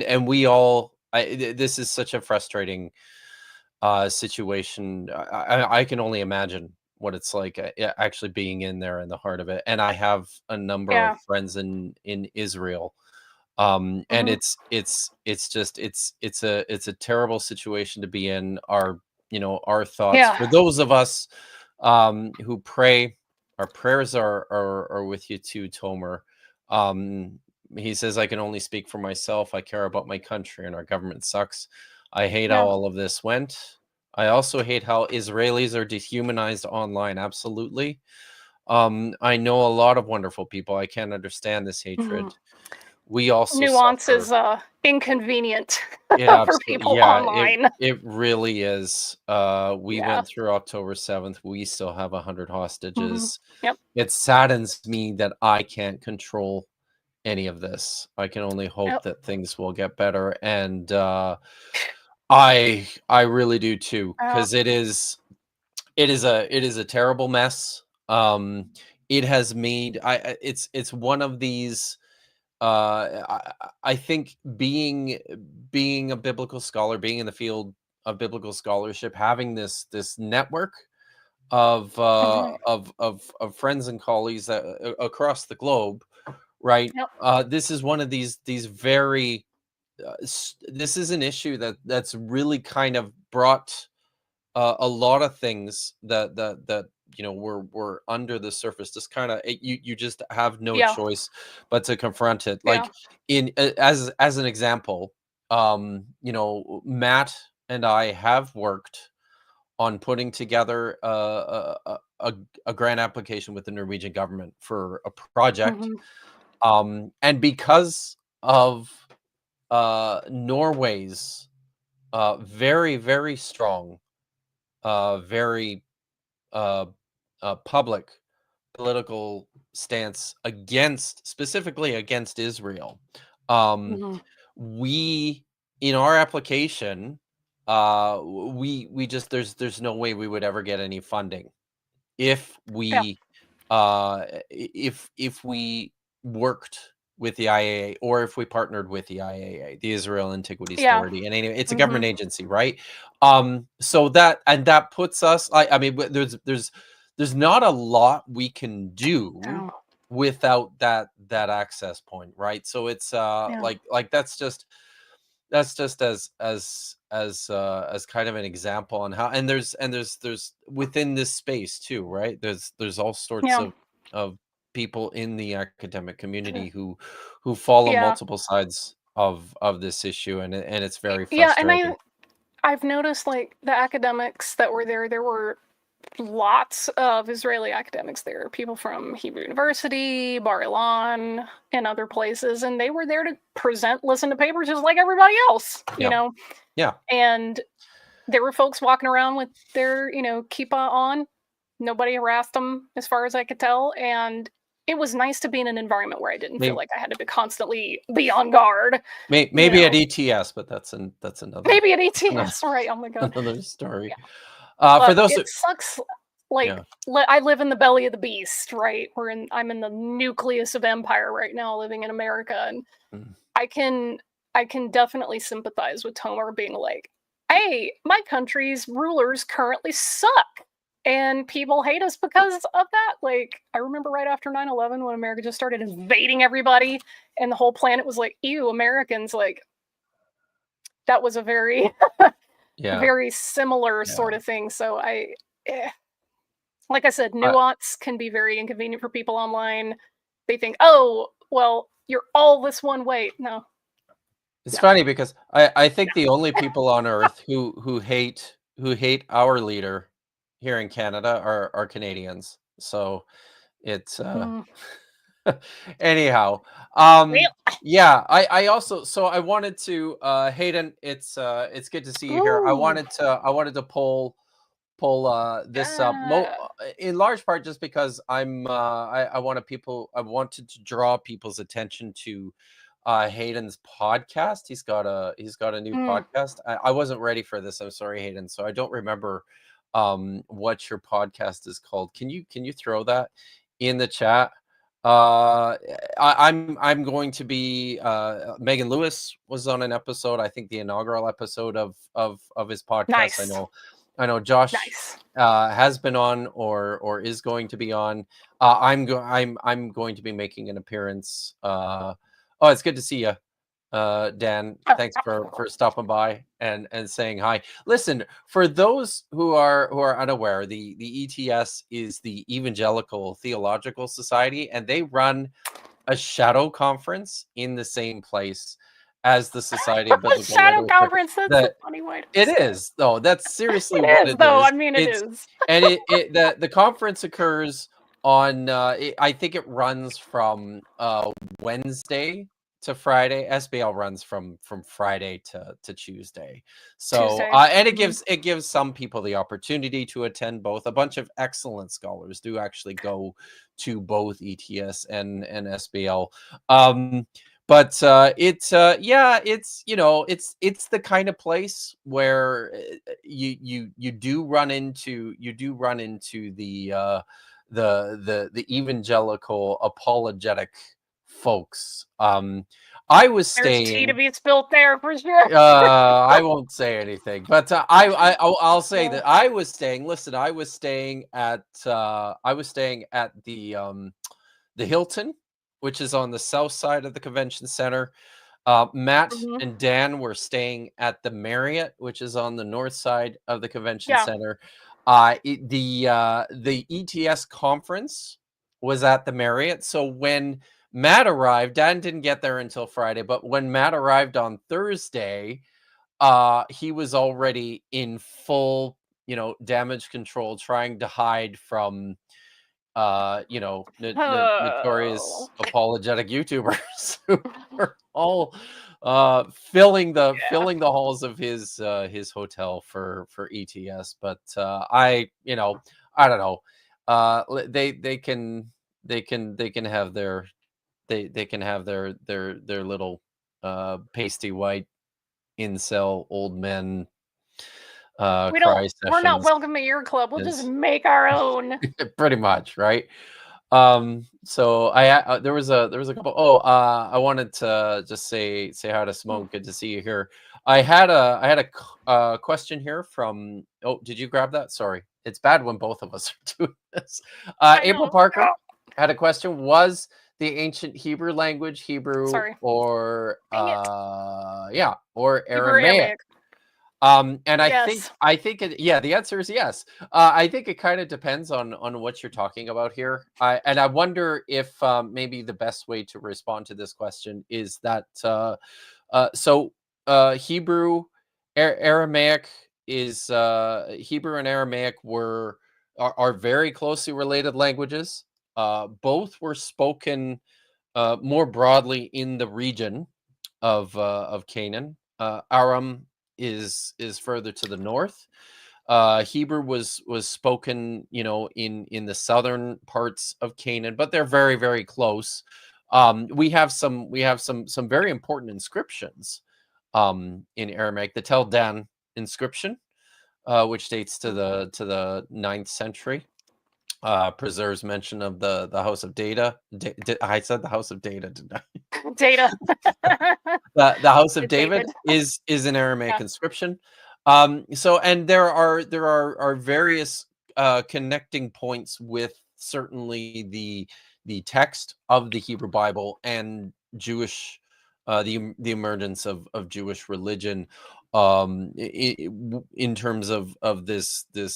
and we all this is such a frustrating situation. I can only imagine what it's like actually being in there in the heart of it. And I have a number of
Yeah.
friends in Israel, and it's just it's a terrible situation to be in. Our our thoughts for
Yeah.
those of us who pray. Our prayers are with you too, Tomer. He says, I can only speak for myself. I care about my country, and our government sucks. I hate how
Yeah.
all of this went. I also hate how Israelis are dehumanized online. Absolutely. I know a lot of wonderful people. I can't understand this hatred. We also
Nuance
suffer.
is inconvenient
It
for
absolutely,
people
yeah,
online.
it really is. We
Yeah.
went through October 7th. We still have 100 hostages.
Yep.
It saddens me that I can't control any of this. I can only hope
Yep.
that things will get better. And I really do too, because it is a terrible mess. It has made it's one of these I think being a biblical scholar, being in the field of biblical scholarship, having this network of of friends and colleagues that across the globe, right?
Yep.
This is one of these very this is an issue that's really kind of brought a lot of things that were under the surface. Just kind of you just have no
Yeah.
choice but to confront it.
Yeah.
Like in as an example, Matt and I have worked on putting together a grant application with the Norwegian government for a project, and because of Norway's very very strong very uh, public political stance specifically against Israel. Um, we in our application, we just there's no way we would ever get any funding if
Yeah.
we if we worked with the IAA or if we partnered with the IAA, the Israel Antiquities
Yeah.
Authority. And anyway, it's a government agency, right? So that puts us. I mean, there's not a lot we can do
Oh.
without that access point, right? So it's
Yeah.
like that's just as kind of an example on how. And there's within this space too, right? There's all sorts
Yeah.
of people in the academic community who fall on
Yeah.
multiple sides of this issue, and it's very
Yeah. And
frustrating.
I've noticed like the academics that were there were lots of Israeli academics there, people from Hebrew University, Bar Ilan, and other places, and they were there to present, listen to papers just like everybody else, you know.
Yeah.
And there were folks walking around with their, kippah on. Nobody harassed them, as far as I could tell, and it was nice to be in an environment where I didn't feel like I had to constantly be on guard.
Maybe at ETS, but that's another.
Maybe at ETS, right? Oh my god,
another story.
Yeah.
For those
it sucks. Like
yeah.
I live in the belly of the beast, right? I'm in the nucleus of empire right now, living in America, and I can definitely sympathize with Tomer being like, "Hey, my country's rulers currently suck, and people hate us because of that." Like, I remember right after 9/11 when America just started invading everybody, and the whole planet was like, "Ew, Americans!" Like, that was a very, very similar sort of thing. So like I said, nuance can be very inconvenient for people online. They think, "Oh, well, you're all this one way." No.
It's funny because I think the only people on earth who hate our leader here in Canada are Canadians. So it's anyhow. Yeah, I also, so I wanted to Hayden, it's good to see you here. I wanted to pull this up in large part just because I wanted to draw people's attention to Hayden's podcast. He's got a new podcast. I wasn't ready for this. I'm sorry, Hayden. So I don't remember what your podcast is called. Can you throw that in the chat? I'm going to be Megan Lewis was on an episode, I think the inaugural episode of his podcast.
Nice.
I know Josh has been on or is going to be on. I'm going to be making an appearance. Oh, it's good to see you, Dan. Thanks for stopping by and saying hi. Listen, for those who are unaware, the ETS is the Evangelical Theological Society, and they run a shadow conference in the same place as the Society of Biblical
Shadow
Literature.
Conference. That's a funny way to say
it is, though. That's seriously
it
what
is,
it
though.
is.
I mean, it is.
And the conference occurs on I think it runs from Wednesday to Friday. SBL runs from Friday to Tuesday. So and it gives some people the opportunity to attend both. A bunch of excellent scholars do actually go to both ETS and SBL. But it's it's the kind of place where you do run into the evangelical apologetic folks. I was staying.
There's tea to be spilled there for sure.
I won't say anything, but I'll say that I was staying. Listen, I was staying at the Hilton, which is on the south side of the convention center. Matt and Dan were staying at the Marriott, which is on the north side of the convention center. The ETS conference was at the Marriott. So when Matt arrived, Dan didn't get there until Friday, but when Matt arrived on Thursday, he was already in full, damage control, trying to hide from notorious apologetic YouTubers who are all filling the halls of his hotel for ETS. But I don't know. They can have their their little pasty white incel old men.
We're not welcome at your club. We'll just make our own.
Pretty much, right? So there was a couple. I wanted to just say hi to Simone. Good to see you here. I had a question here from. Oh, did you grab that? Sorry, it's bad when both of us are doing this. April Parker had a question. Was the ancient Hebrew language Hebrew or Aramaic? And I think the answer is yes. I think it kind of depends on what you're talking about here. I wonder if maybe the best way to respond to this question is that Hebrew, Aramaic is Hebrew and Aramaic are very closely related languages. Both were spoken more broadly in the region of Canaan. Aram is further to the north. Hebrew was spoken, in the southern parts of Canaan, but they're very, very close. We have some very important inscriptions in Aramaic. The Tel Dan inscription, which dates to the 9th century, preserves mention of the house of Data. I said the house of Data, didn't I?
Data.
The house of David is an Aramaic inscription. And there are various connecting points with certainly the text of the Hebrew Bible and Jewish the emergence of Jewish religion in terms of this in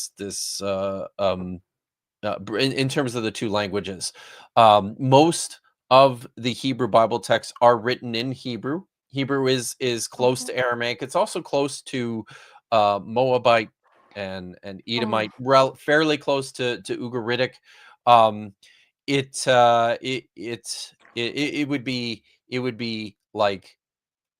terms of the two languages. Most of the Hebrew Bible texts are written in Hebrew. Hebrew is close to Aramaic. It's also close to Moabite and Edomite, fairly close to Ugaritic. It would be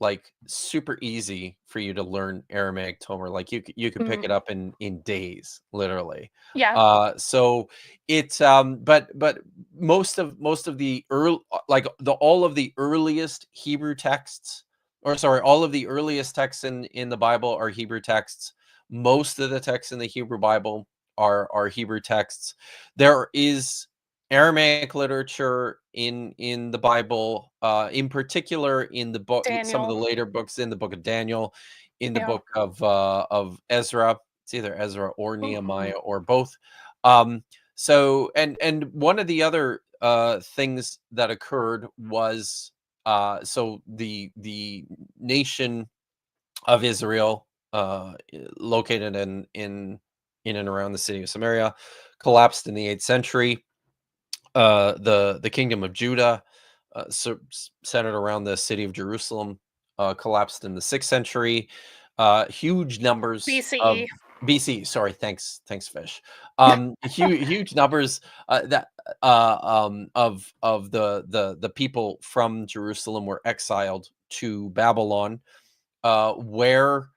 like super easy for you to learn Aramaic Tomer. Like you could pick it up in days, literally. So it's but most of the early, all of the earliest Hebrew texts, all of the earliest texts in the Bible are Hebrew texts. most of the texts in the Hebrew Bible are Hebrew texts. There is Aramaic literature in the Bible, in particular in the book, some of the
Daniel.
later books, in the book of Daniel, in the
Yeah.
book of Ezra. It's either Ezra or Nehemiah or both. So, and one of the other things that occurred was so the nation of Israel, located in and around the city of Samaria, collapsed in the 8th century. The kingdom of Judah, centered around the city of Jerusalem, collapsed in the 6th century. Huge numbers of
BCE.
BC. Sorry, thanks, Fish. Huge numbers of the people from Jerusalem were exiled to Babylon, where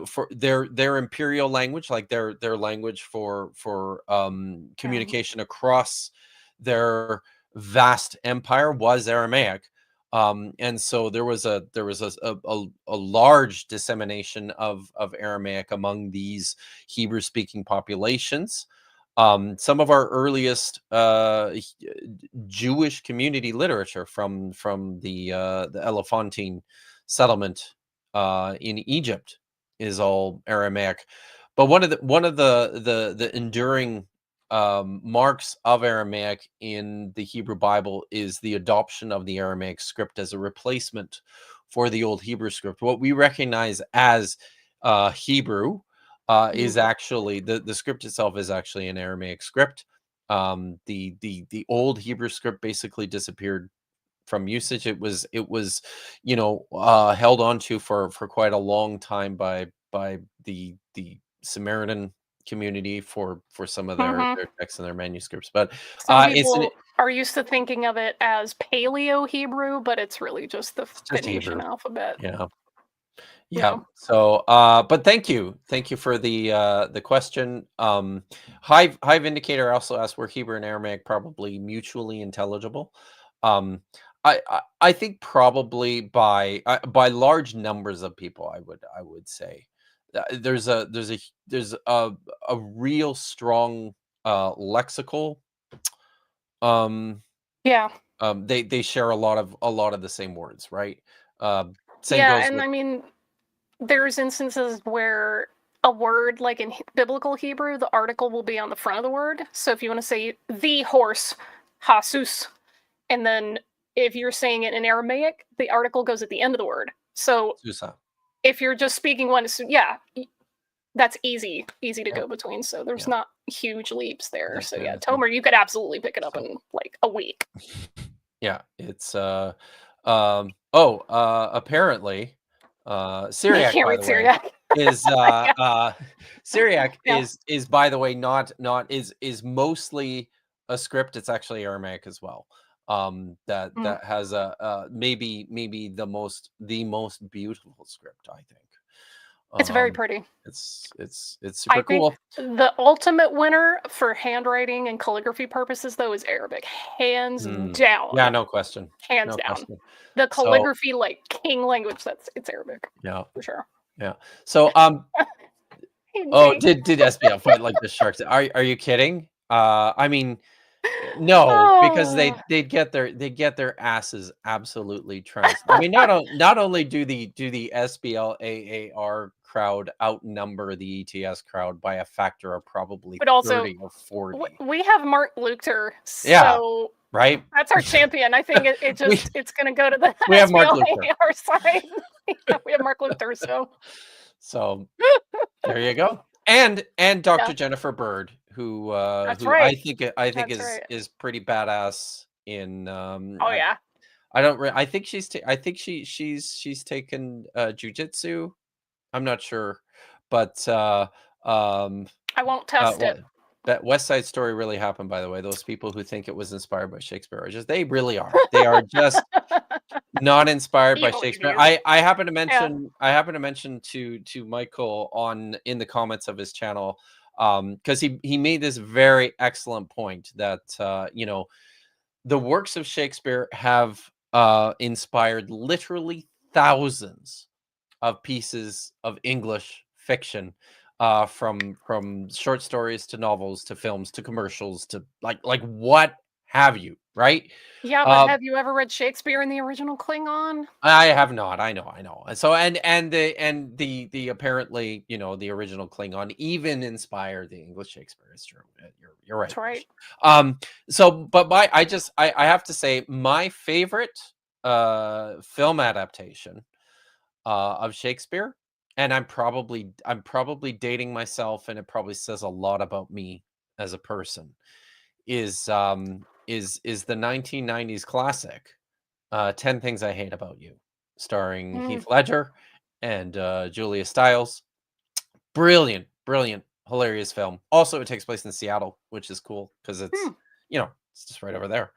for their imperial language, like their language for communication across their vast empire, was Aramaic. And so there was a large dissemination of Aramaic among these Hebrew speaking populations. Some of our earliest Jewish community literature from the Elephantine settlement in Egypt is all Aramaic. But one of the enduring marks of Aramaic in the Hebrew Bible is the adoption of the Aramaic script as a replacement for the old Hebrew script. What we recognize as Hebrew is actually the script itself is actually an Aramaic script. The old Hebrew script basically disappeared from usage. It was held on to for quite a long time by the Samaritan community for some of their texts and their manuscripts. But
some people are used to thinking of it as Paleo Hebrew, but it's really just the Phoenician alphabet.
Yeah. So, but thank you for the question. Hive Indicator also asked, were Hebrew and Aramaic probably mutually intelligible? I think probably by large numbers of people, I would say there's a real strong lexical. They share a lot of the same words, right?
And I mean, there's instances where a word, like in biblical Hebrew, the article will be on the front of the word. So if you want to say the horse, hasus, and then if you're saying it in Aramaic, the article goes at the end of the word. So if you're just speaking one, that's easy to go between. So there's not huge leaps there. So Tomer, you could absolutely pick it up in like a week.
Yeah, it's apparently Syriac, by the way, is Syriac is by the way not is mostly a script. It's actually Aramaic as well. That has a maybe the most beautiful script, I think.
It's very pretty.
It's super cool.
The ultimate winner for handwriting and calligraphy purposes, though, is Arabic, hands down.
Yeah, no question.
Hands down. The calligraphy, like king language, it's Arabic.
Yeah,
for sure.
Yeah. So did SBL fight like the sharks? Are you kidding? I mean, no, because they'd get their asses absolutely trounced. I mean, not only do the SBLAAR crowd outnumber the ETS crowd by a factor of probably 30 or 40.
We have Mark Luchter, so
right.
That's our champion. I think it's going to go to the
SBLAAR
side. We have Mark Luchter,
so there you go. And Dr. Jennifer Bird, who I think is pretty badass in I think she's taken jujitsu. I'm not sure, but
I won't test it.
That West Side Story really happened, by the way. Those people who think it was inspired by Shakespeare they really are. They are just not inspired by Shakespeare. I happen to mention to Michael in the comments of his channel, because he made this very excellent point that the works of Shakespeare have inspired literally thousands of pieces of English fiction, from short stories to novels to films to commercials to like what have you, right?
Yeah, but have you ever read Shakespeare in the original Klingon?
I have not. I know. And so the apparently, the original Klingon even inspired the English Shakespeare. It's true. You're right.
That's right.
So but I have to say my favorite film adaptation of Shakespeare, and I'm probably dating myself, and it probably says a lot about me as a person, is the 1990s classic 10 Things I Hate About You, starring Heath Ledger and Julia Stiles. Brilliant, hilarious film. Also, it takes place in Seattle, which is cool because it's it's just right over there.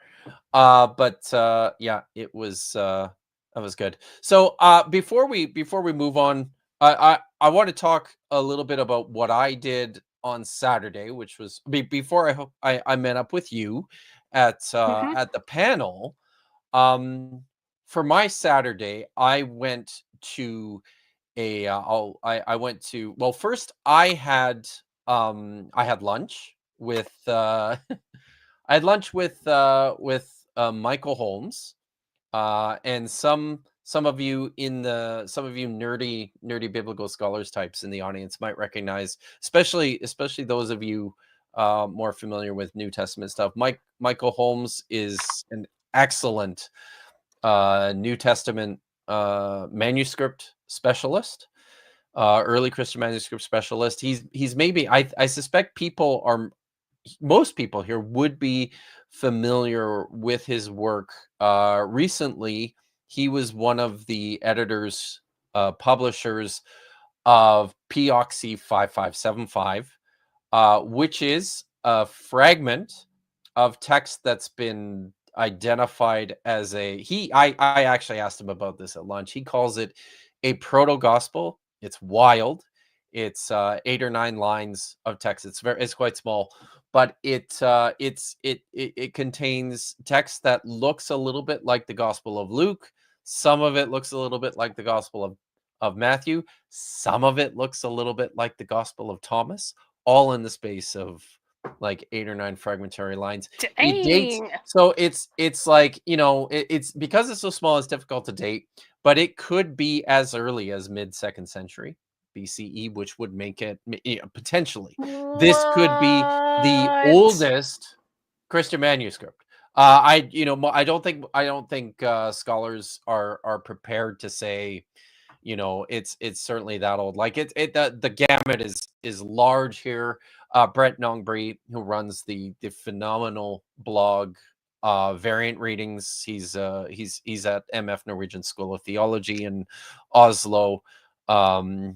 Yeah, it was that was good. So before we move on, I want to talk a little bit about what I did on Saturday, which was before I met up with you at the panel. For my Saturday, I went to I went to, well, first I had lunch with I had lunch with Michael Holmes, and some of you nerdy biblical scholars types in the audience might recognize, especially those of you more familiar with New Testament stuff. Michael Holmes is an excellent New Testament manuscript specialist, early Christian manuscript specialist. He's maybe, I suspect most people here would be familiar with his work. Recently, he was one of the editors, publishers of P-Oxy 5575, which is a fragment of text that's been identified as I actually asked him about this at lunch. He calls it a proto-gospel. It's wild. It's 8 or 9 lines of text. It's quite small, but it contains text that looks a little bit like the Gospel of Luke. Some of it looks a little bit like the Gospel of Matthew. Some of it looks a little bit like the Gospel of Thomas, all in the space of like 8 or 9 fragmentary lines.
Dang.
He dates, so it's like, it's because it's so small, it's difficult to date, but it could be as early as mid 2nd century BCE, which would make it potentially. This could be the oldest Christian manuscript. I don't think scholars are prepared to say, it's certainly that old. Like the gamut is large here. Brent Nongbree, who runs the phenomenal blog Variant Readings, he's at MF Norwegian School of Theology in Oslo. That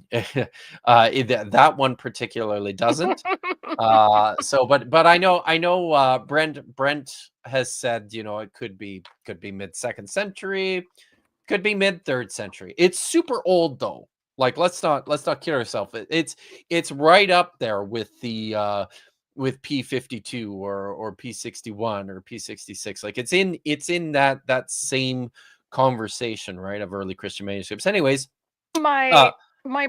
one particularly doesn't. But I know Brent has said, it could be mid 2nd century, could be mid 3rd century. It's super old though. Like let's not kid ourselves. It's right up there with the with P52 or P61 or P66. Like it's in that same conversation, right, of early Christian manuscripts. Anyways,
my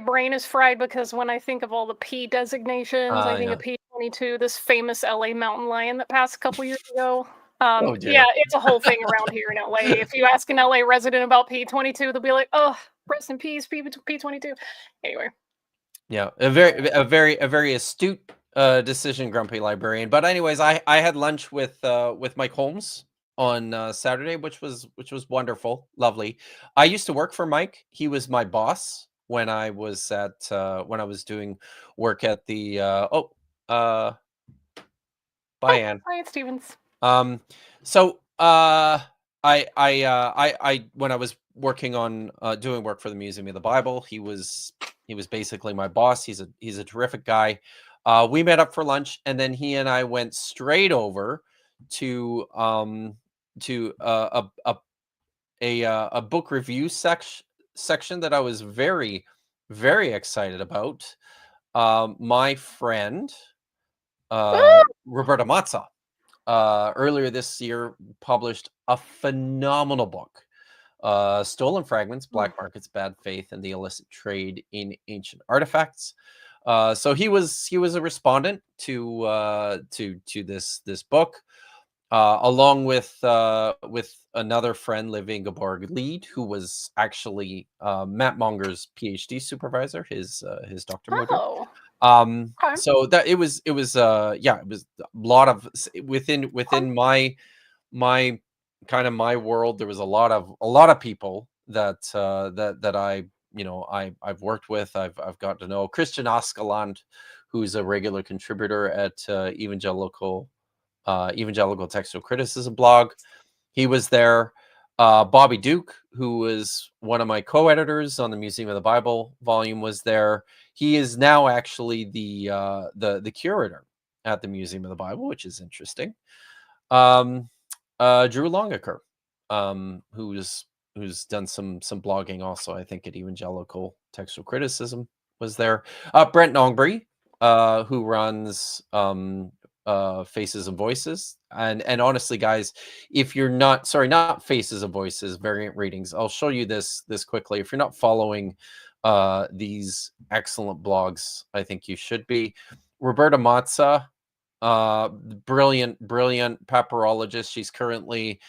brain is fried because when I think of all the P designations, I think of P22, this famous LA mountain lion that passed a couple years ago. Yeah, it's a whole thing around here in LA. If you ask an LA resident about P22, they'll be like, "Oh, rest in peace, P22." Anyway.
Yeah, a very astute decision, grumpy librarian. But anyways, I had lunch with Mike Holmes on Saturday, which was wonderful, lovely. I used to work for Mike. He was my boss when I was doing work at the bye, Anne.
Hi, Stevens.
So I when I was working on doing work for the Museum of the Bible, he was basically my boss. He's a terrific guy. We met up for lunch, and then he and I went straight over to a book review section that I was very, very excited about. My friend Roberta Mazza earlier this year published a phenomenal book Stolen Fragments, Black Markets, Bad Faith, and the Illicit Trade in Ancient Artifacts. So he was a respondent to this book, along with another friend, Liv Ingeborg Lead, who was actually Matt Monger's PhD supervisor, his Dr. Moder.
Okay.
So that it was it was a lot of within my kind of my world. There was a lot of people that that I I've worked with. I've got to know Christian Askeland, who's a regular contributor at Evangelical Textual Criticism blog. He was there. Bobby Duke, who was one of my co-editors on the Museum of the Bible volume, was there. He is now actually the curator at the Museum of the Bible, which is interesting. Drew Longaker, who's done some blogging also, I think, at Evangelical Textual Criticism, was there. Brent Nongbury, who runs Faces and Voices, and honestly, guys, if you're not Faces and Voices, Variant Readings, I'll show you this quickly. If you're not following these excellent blogs, I think you should be. Roberta Mazza, brilliant papyrologist. She's currently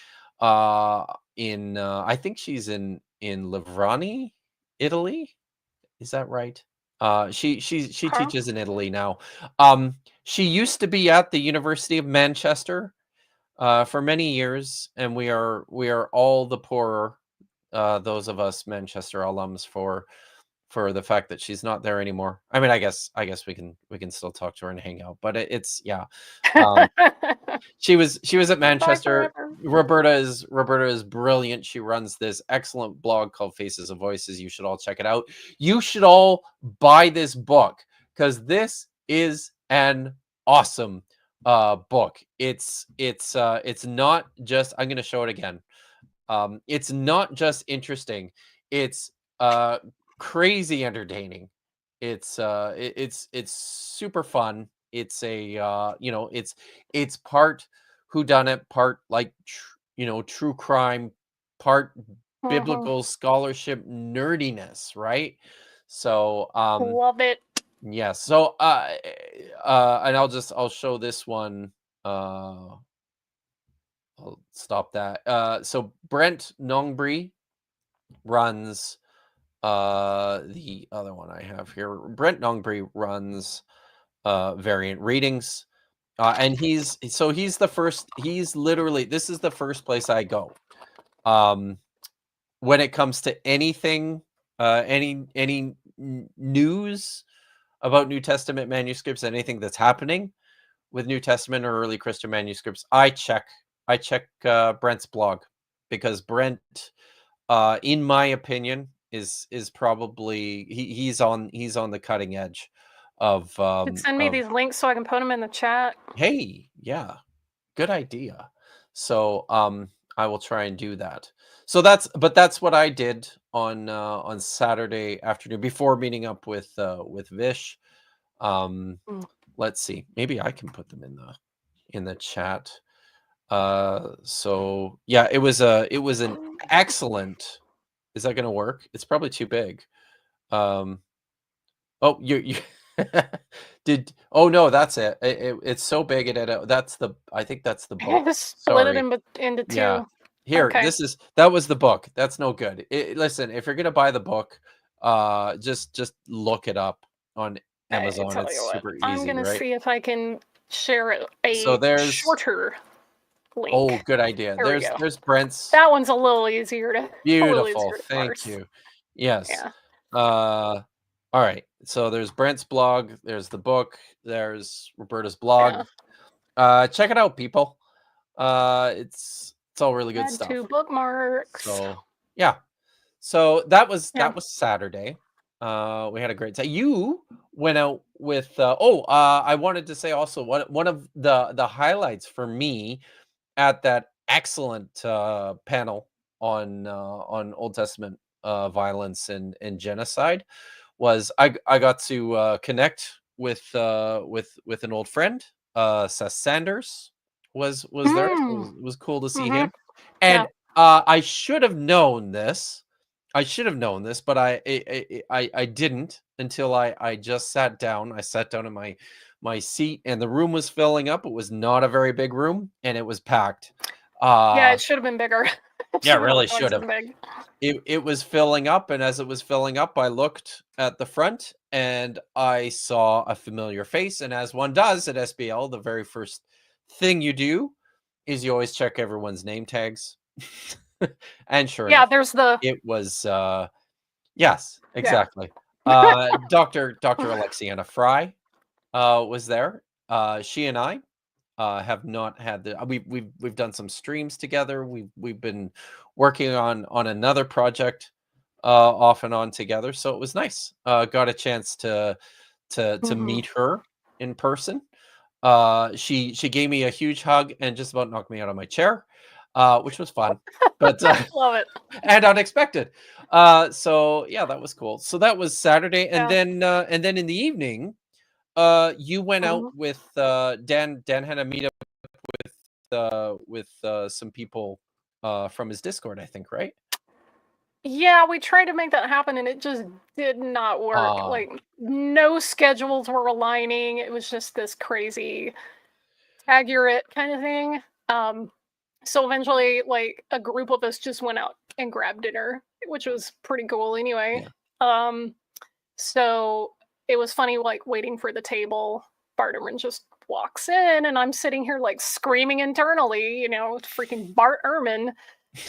in I think she's in Livorno, Italy. Is that right? She teaches in Italy now. She used to be at the University of Manchester for many years, and we are all the poorer, those of us Manchester alums, for the fact that she's not there anymore. I mean, I guess we can still talk to her and hang out, but it's she was at Manchester. Roberta is brilliant. She runs this excellent blog called Faces and Voices. You should all check it out. You should all buy this book, because this is an awesome book. It's not just, I'm going to show it again. It's not just interesting. It's crazy entertaining. It's super fun. It's a it's part whodunit, part like true crime, part biblical scholarship nerdiness, right? So
love it.
yeah. So and I'll show this one. I'll stop that. So Brent Nongbury runs the other one I have here. Brent Nongbury runs Variant Readings, and he's the first. He's literally, this is the first place I go when it comes to anything, any news about New Testament manuscripts, anything that's happening with New Testament or early Christian manuscripts. I check Brent's blog, because Brent, in my opinion, is probably he's on the cutting edge of
send me these links so I can put them in the chat.
Hey, yeah, good idea. So I will try and do that. So that's what I did on Saturday afternoon before meeting up with Vish. Let's see, maybe I can put them in the chat. So yeah, it was an excellent. Is that going to work? It's probably too big. Oh, you did. Oh no, that's it. It's so big. I think that's the book.
Split it into two.
Yeah. Here,
okay.
That was the book. That's no good. Listen, if you're gonna buy the book, just look it up on Amazon. It's super easy.
I'm gonna
right?
see if I can share a shorter link.
Oh, good idea. There's Brent's.
That one's a little easier to.
Beautiful. Thank you. Yes.
Yeah.
All right. So there's Brent's blog. There's the book. There's Roberta's blog. Yeah. Check it out, people. It's all really good stuff.
2 bookmarks.
So yeah. So that was Saturday. We had a great time. You went out with. I wanted to say also one of the highlights for me at that excellent panel on Old Testament violence and genocide was I got to connect with an old friend. Seth Sanders was there. It was cool to see him. And I should have known this. But I didn't until I just sat down. I sat down in my seat, and the room was filling up. It was not a very big room, and it was packed.
Yeah, it should have been bigger.
Yeah, really should have.
Big.
It was filling up, and as it was filling up, I looked at the front, and I saw a familiar face. And as one does at SBL, the very first thing you do is you always check everyone's name tags. And sure enough,
there's the
it was yes, exactly. Dr. Alexiana Fry was there. She and I have not had the we've done some streams together. We've been working on another project off and on together, so it was nice. Got a chance to meet her in person. She gave me a huge hug and just about knocked me out of my chair, which was fun, but
love it
and unexpected. So yeah, that was cool. So that was Saturday, and then in the evening, you went out with Dan. Dan had a meetup with some people from his Discord, I think, right?
Yeah, we tried to make that happen, and it just did not work. Like, no schedules were aligning. It was just this crazy tag-you're-it kind of thing. So eventually, like, a group of us just went out and grabbed dinner, which was pretty cool anyway.
Yeah.
So it was funny, like, waiting for the table. Barterman just walks in, and I'm sitting here, like, screaming internally, you know, freaking Bart Ehrman.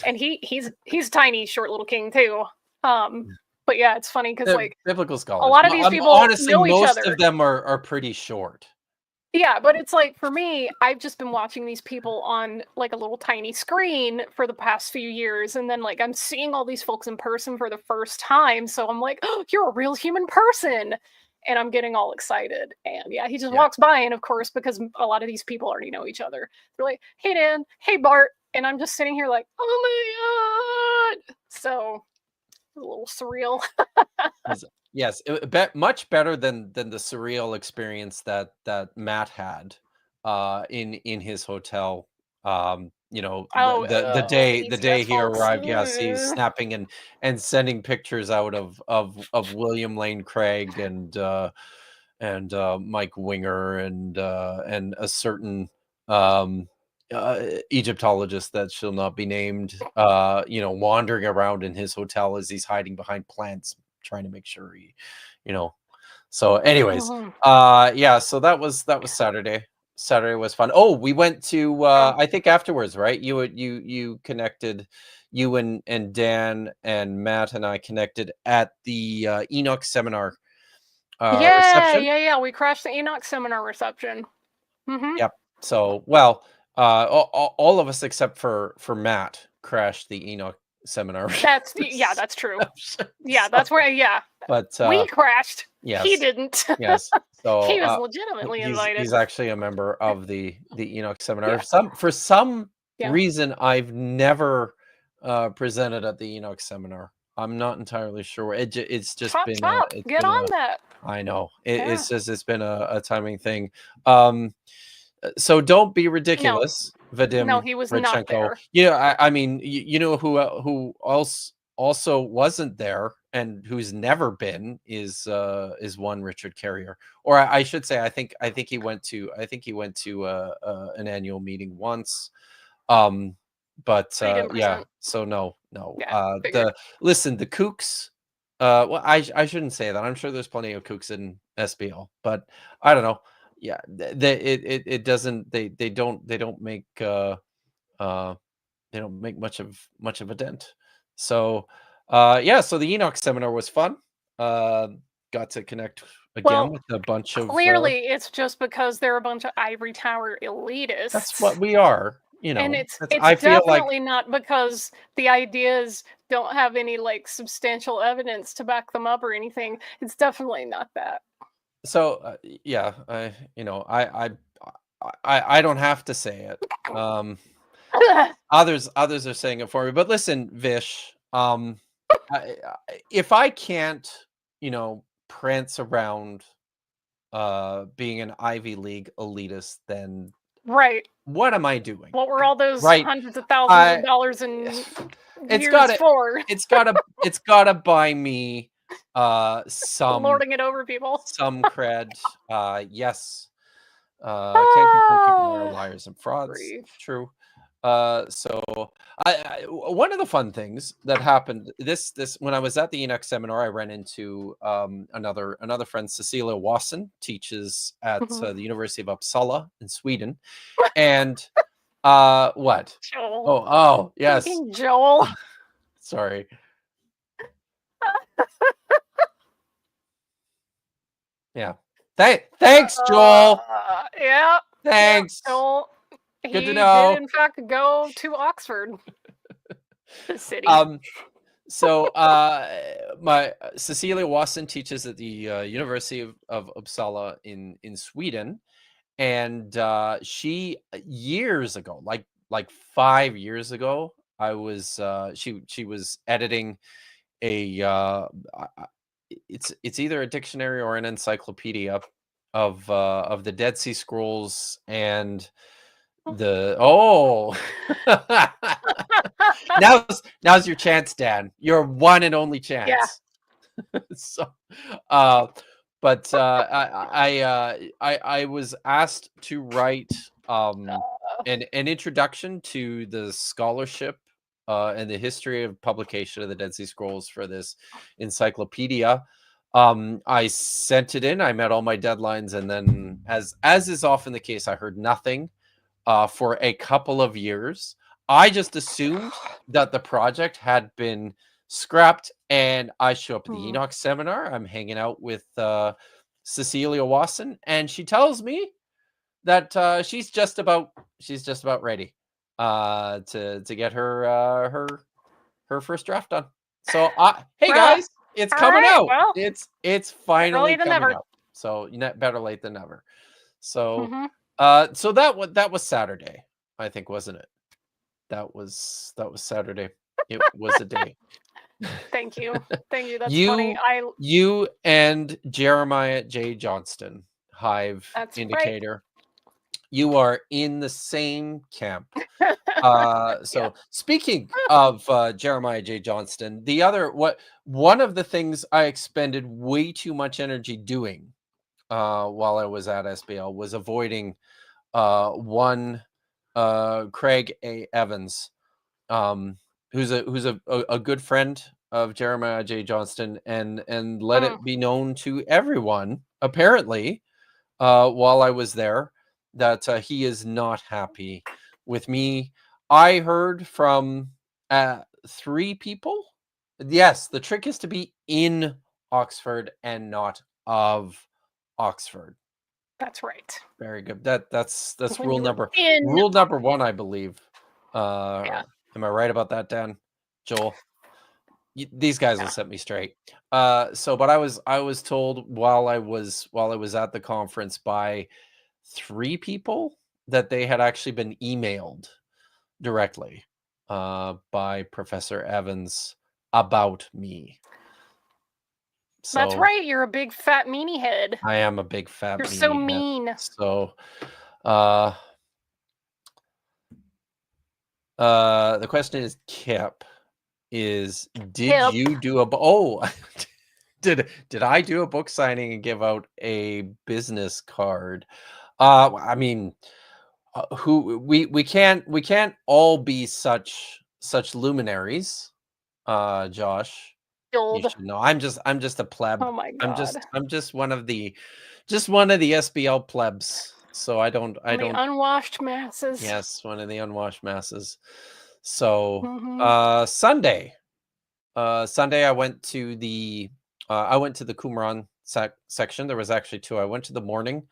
And he's tiny, short little king too. But yeah, it's funny because like
biblical scholars,
a lot of these people
honestly,
know each
most
other.
of them are pretty short.
Yeah, but it's like for me, I've just been watching these people on like a little tiny screen for the past few years, and then like I'm seeing all these folks in person for the first time. So I'm like, oh, you're a real human person. And I'm getting all excited. And yeah, he just walks by, and of course, because a lot of these people already know each other, they're like, hey Dan, hey Bart. And I'm just sitting here like, oh my God. So a little surreal.
Yes, much better than the surreal experience that Matt had in his hotel. You know, the day he arrived. Yes, he's snapping and sending pictures out of William Lane Craig and Mike Winger and a certain Egyptologist that shall not be named, you know, wandering around in his hotel as he's hiding behind plants, trying to make sure he, you know. So, anyways, yeah. So that was Saturday. Saturday was fun. Oh, we went to I think afterwards, right? You connected, you and Dan and Matt and I connected at the Enoch seminar. Reception.
Yeah. We crashed the Enoch seminar reception.
Yep. So, well, all of us except for Matt crashed the Enoch seminar.
That's true. Yeah, that's where
But
we crashed.
Yes,
he didn't.
Yes. So
he was legitimately invited.
He's actually a member of the Enoch seminar. For some reason, I've never presented at the Enoch seminar. I'm not entirely sure. It's just been
get on that.
I know it's been a timing thing. So don't be ridiculous, Vadim.
No, he was not there.
Yeah, I mean, you know who else also wasn't there and who's never been is one Richard Carrier, or I should say, I think he went to an annual meeting once. But yeah, so no. The kooks. Well, I shouldn't say that. I'm sure there's plenty of kooks in SBL, but I don't know. Yeah, it doesn't. They don't make much of a dent. So yeah, so the Enoch seminar was fun. Got to connect again with a bunch of
clearly it's just because they're a bunch of ivory tower elitists.
That's what we are. You know,
and it's definitely not because the ideas don't have any like substantial evidence to back them up or anything. It's definitely not that.
So yeah, I don't have to say it. Others are saying it for me. But listen, Vish, if I can't, prance around being an Ivy League elitist, then
Right.
What am I doing?
What were all those
Right.
hundreds of thousands of dollars in years for?
It's gotta buy me some
lording it over people.
some cred. Yes. Can't confirm people are liars and frauds.
Grief.
True. So one of the fun things that happened this when I was at the Enoch seminar, I ran into another friend, Cecilia Wasson, teaches at the University of Uppsala in Sweden, and what?
Joel.
Oh yes,
Freaking Joel.
Sorry. Yeah. Thanks, Joel.
Yeah.
Thanks.
Yeah, Joel.
Good to know.
Did in fact go to Oxford, the city.
So my Cecilia Wasson teaches at the University of Uppsala in Sweden, and she years ago, like 5 years ago, I was she was editing a it's either a dictionary or an encyclopedia of the Dead Sea Scrolls and the now's your chance, Dan. Your one and only chance.
Yeah.
So but I was asked to write an introduction to the scholarship and the history of publication of the Dead Sea Scrolls for this encyclopedia. I sent it in, I met all my deadlines, and then as is often the case, I heard nothing for a couple of years. I just assumed that the project had been scrapped, and I show up at the Enoch seminar. I'm hanging out with Cecilia Wasson, and she tells me that she's just about ready to get her first draft done. So hey guys, it's coming out. Well, it's finally coming out. So better late than never. So so that was Saturday, I think, wasn't it? That was Saturday. It was a day.
Thank you. That's funny.
You and Jeremiah J. Johnston, Hive Indicator. Right. You are in the same camp. So speaking of Jeremiah J. Johnston, one of the things I expended way too much energy doing while I was at SBL was avoiding one Craig A. Evans, who's a good friend of Jeremiah J. Johnston, and let it be known to everyone, apparently, while I was there, that he is not happy with me. I heard from 3 people. Yes, the trick is to be in Oxford and not of Oxford.
That's right.
Very good. That's rule number 1, I believe. Yeah. Am I right about that, Dan? Joel? These guys will set me straight. But I was told while I was at the conference by 3 people that they had actually been emailed directly by Professor Evans about me. So,
that's right. You're a big fat meanie head.
I am a big fat.
You're so mean.
Head. So, the question is, Kip, did you do did I do a book signing and give out a business card? I mean, we can't all be such luminaries, Josh. You should know. I'm just a pleb.
Oh my God.
I'm just one of the SBL plebs. So I don't
unwashed masses.
Yes, one of the unwashed masses. So Sunday I went to the Kumran section. There was actually 2. I went to the morning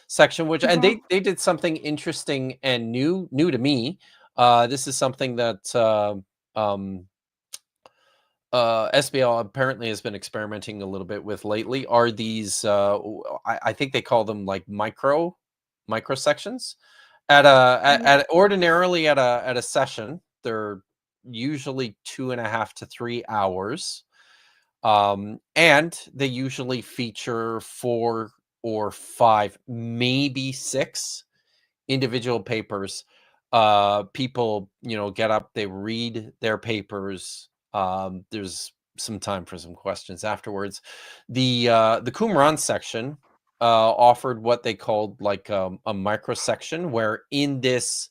section, which and they did something interesting and new to me. This is something that SBL apparently has been experimenting a little bit with lately. Are these I think they call them like micro sections ordinarily at a session. They're usually 2.5 to 3 hours, and they usually feature 4 or 5, maybe 6 individual papers. People, get up, they read their papers. There's some time for some questions afterwards. The Qumran section offered what they called like a microsection, where in this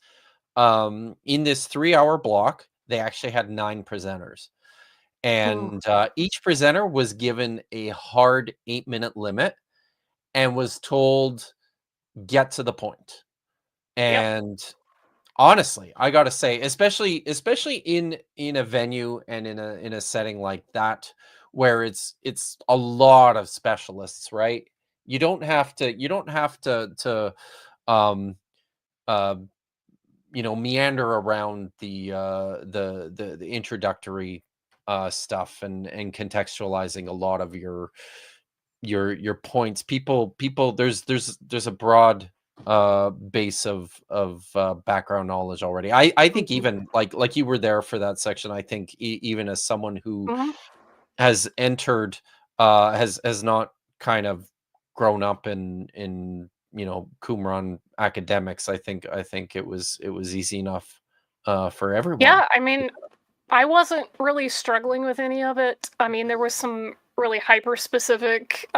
3-hour block, they actually had 9 presenters. And each presenter was given a hard 8-minute limit and was told, get to the point. And honestly, I gotta say, especially in a venue and in a setting like that, where it's a lot of specialists, right? You don't have to um meander around the introductory stuff and contextualizing a lot of your points. People there's a broad base of background knowledge already. I think even like you were there for that section. I think even as someone who has entered has not kind of grown up in Qumran academics, I think it was easy enough for everyone.
Yeah, I mean, I wasn't really struggling with any of it. I mean, there was some really hyper specific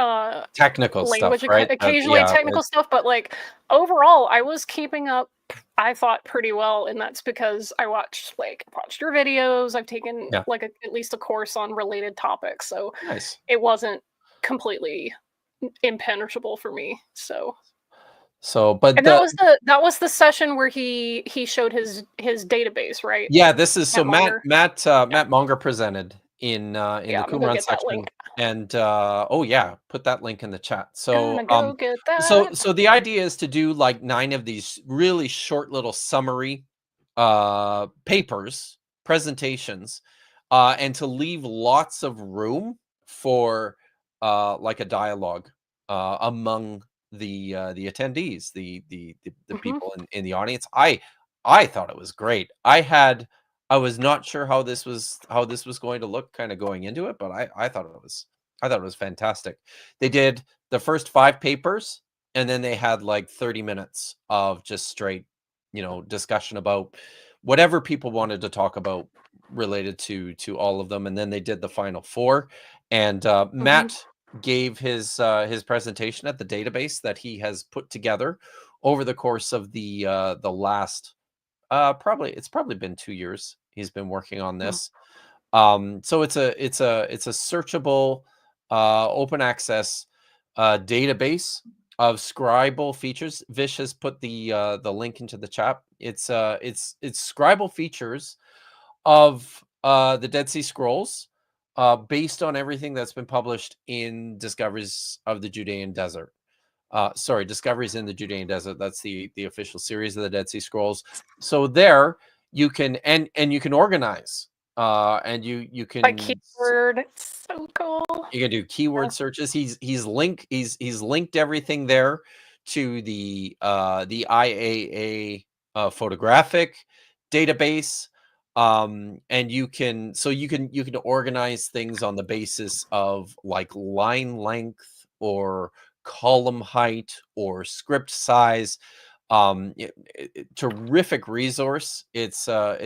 technical
language,
stuff, right?
occasionally technical stuff, but like overall, I was keeping up, I thought, pretty well, and that's because I watched your videos. I've taken at least a course on related topics, so
nice.
It wasn't completely impenetrable for me.
But
that was the session where he showed his database, right?
Yeah, this is Matt Monger presented in the Qumran section, and put that link in the chat. So
go get that.
So the idea is to do like 9 of these really short little summary papers, presentations, and to leave lots of room for like a dialogue among the attendees, the people in the audience. I thought it was great. I was not sure how this was going to look kind of going into it, but I thought it was fantastic. They did the first 5 papers, and then they had like 30 minutes of just straight, discussion about whatever people wanted to talk about related to all of them. And then they did the final 4, and Matt gave his presentation at the database that he has put together over the course of the last it's probably been 2 years he's been working on this. So it's a searchable open access database of Scribal features. Vish has put the link into the chat. It's Scribal features of the Dead Sea Scrolls, based on everything that's been published in Discoveries of the Judean Desert. Discoveries in the Judean Desert. That's the official series of the Dead Sea Scrolls. So there you can and you can organize, and you can
like keyword. It's so cool.
You can do keyword searches. He's linked everything there to the IAA photographic database. And you can organize things on the basis of like line length or column height or script size. Terrific resource. It's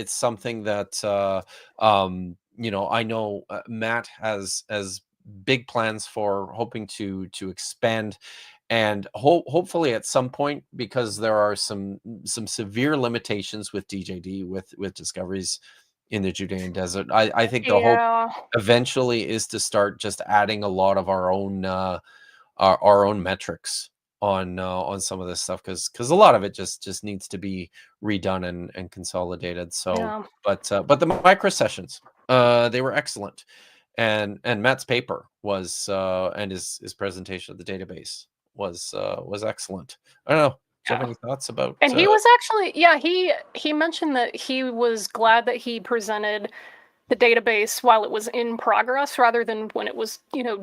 something that I know Matt has big plans for, hoping to expand, and hopefully at some point, because there are some severe limitations with DJD with Discoveries in the Judean Desert. I think the hope eventually is to start just adding a lot of our own metrics on some of this stuff, because a lot of it just needs to be redone and consolidated. So but the micro sessions, they were excellent, and Matt's paper was and his presentation of the database was excellent. I don't know, do you have any thoughts about?
And he was actually he mentioned that he was glad that he presented the database while it was in progress rather than when it was,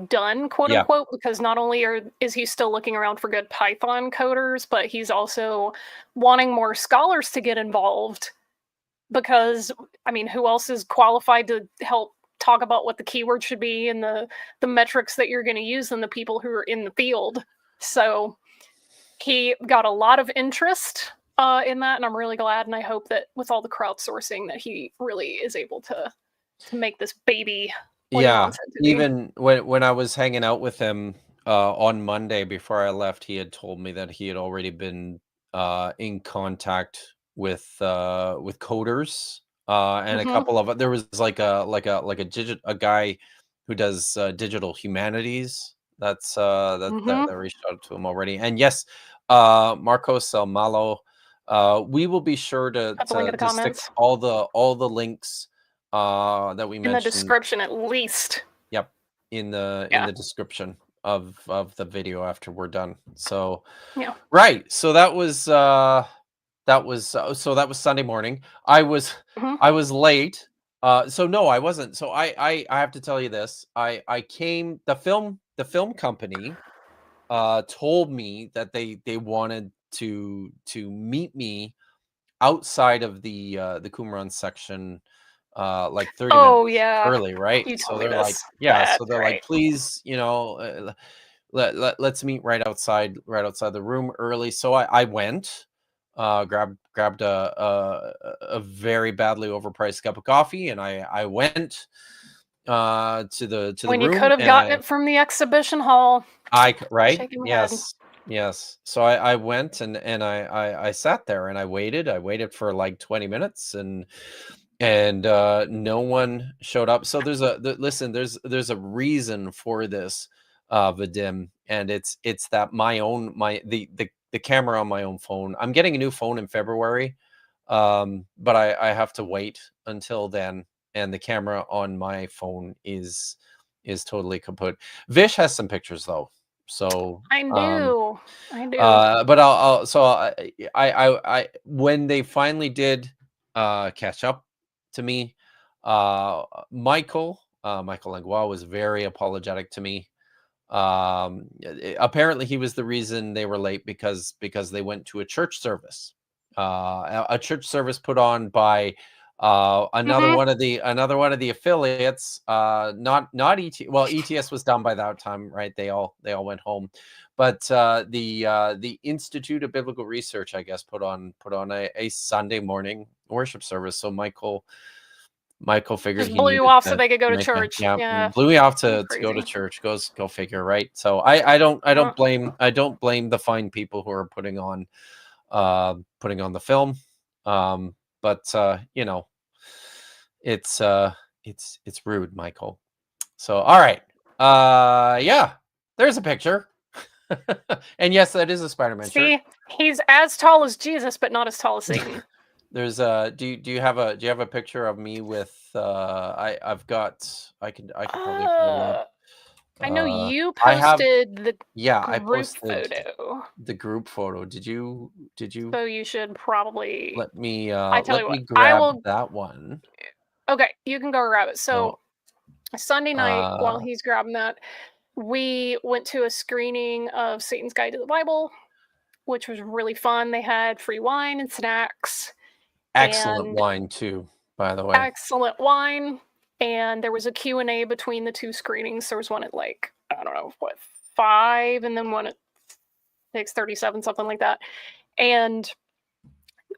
done, quote unquote, because not only is he still looking around for good Python coders, but he's also wanting more scholars to get involved, because, I mean, who else is qualified to help talk about what the keyword should be and the metrics that you're going to use than the people who are in the field? So he got a lot of interest in that, and I'm really glad, and I hope that with all the crowdsourcing that he really is able to make this baby what he wants it to be.
Even when I was hanging out with him on Monday before I left, he had told me that he had already been in contact with coders and a couple of there was like a guy who does digital humanities that reached out to him already. And yes, Marcos Malo, we will be sure to stick all the links that we mentioned
in the description at least.
Yep, in the description of the video after we're done. So right, so that was Sunday morning. I was late. So no, I wasn't. So I have to tell you this. I came the film company told me that they wanted to meet me outside of the Qumran section like 30 minutes early, right? So they're like, so they're like, please, let's meet right outside the room early. So I went, grabbed a very badly overpriced cup of coffee, and I went to the
when
room.
You could have gotten it from the exhibition hall.
Yes. So I went and I sat there and I waited for like 20 minutes and no one showed up. So there's a reason for this, Vadim, and it's that the camera on my own phone. I'm getting a new phone in February, but I have to wait until then, and the camera on my phone is totally kaput. Vish has some pictures though. So
I do.
But I when they finally did catch up to me, Michael Langlois was very apologetic to me. Apparently he was the reason they were late because they went to a church service put on by another one of the affiliates, not ET. Well, ETS was done by that time, right? They all went home, but the Institute of Biblical Research, I guess, put on a Sunday morning worship service. So Michael figured
just blew you off so they could go to church.
Blew me off to go to church. Go figure, right? So I don't blame the fine people who are putting on the film. But it's rude, Michael. So all right. There's a picture. And yes, that is a Spider-Man shirt.
He's as tall as Jesus, but not as tall as Satan.
There's do you have a picture of me with I can probably pull it up.
I know you posted the group photo.
The group photo. Did you?
So you should probably
let me
grab
that one.
Okay, you can go grab it. So Sunday night, while he's grabbing that, we went to a screening of Satan's Guide to the Bible, which was really fun. They had free wine and snacks.
Excellent wine too, by the way.
Excellent wine. And there was a Q&A between the two screenings. There was one at 5, and then one at 6:37, something like that. And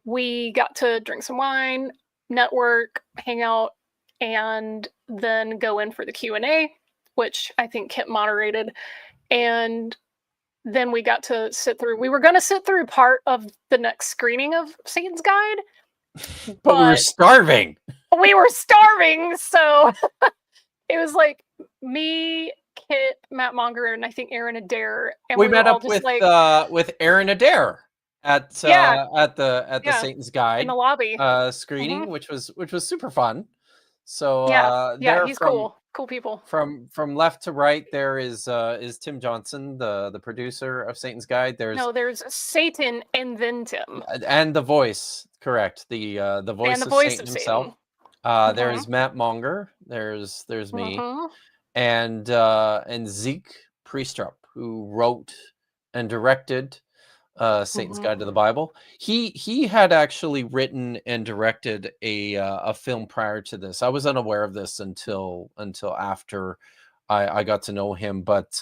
we got to drink some wine, network, hang out, and then go in for the Q&A, which I think Kip moderated. And then we got to sit through. We were going to sit through part of the next screening of Satan's Guide.
But we were starving.
So it was like me, Kit, Matt Monger, and I think Aaron Adair. And
we met up with Aaron Adair at the Satan's Guide
in the lobby
screening, which was super fun. So
he's cool people.
From left to right, there is Tim Johnson, the producer of Satan's Guide.
There's Satan and then Tim,
and the voice, correct, the voice of Satan himself. There's Matt Monger. There's me, and Zeke Priestrup, who wrote and directed Satan's Guide to the Bible. He had actually written and directed a film prior to this. I was unaware of this until after I got to know him. But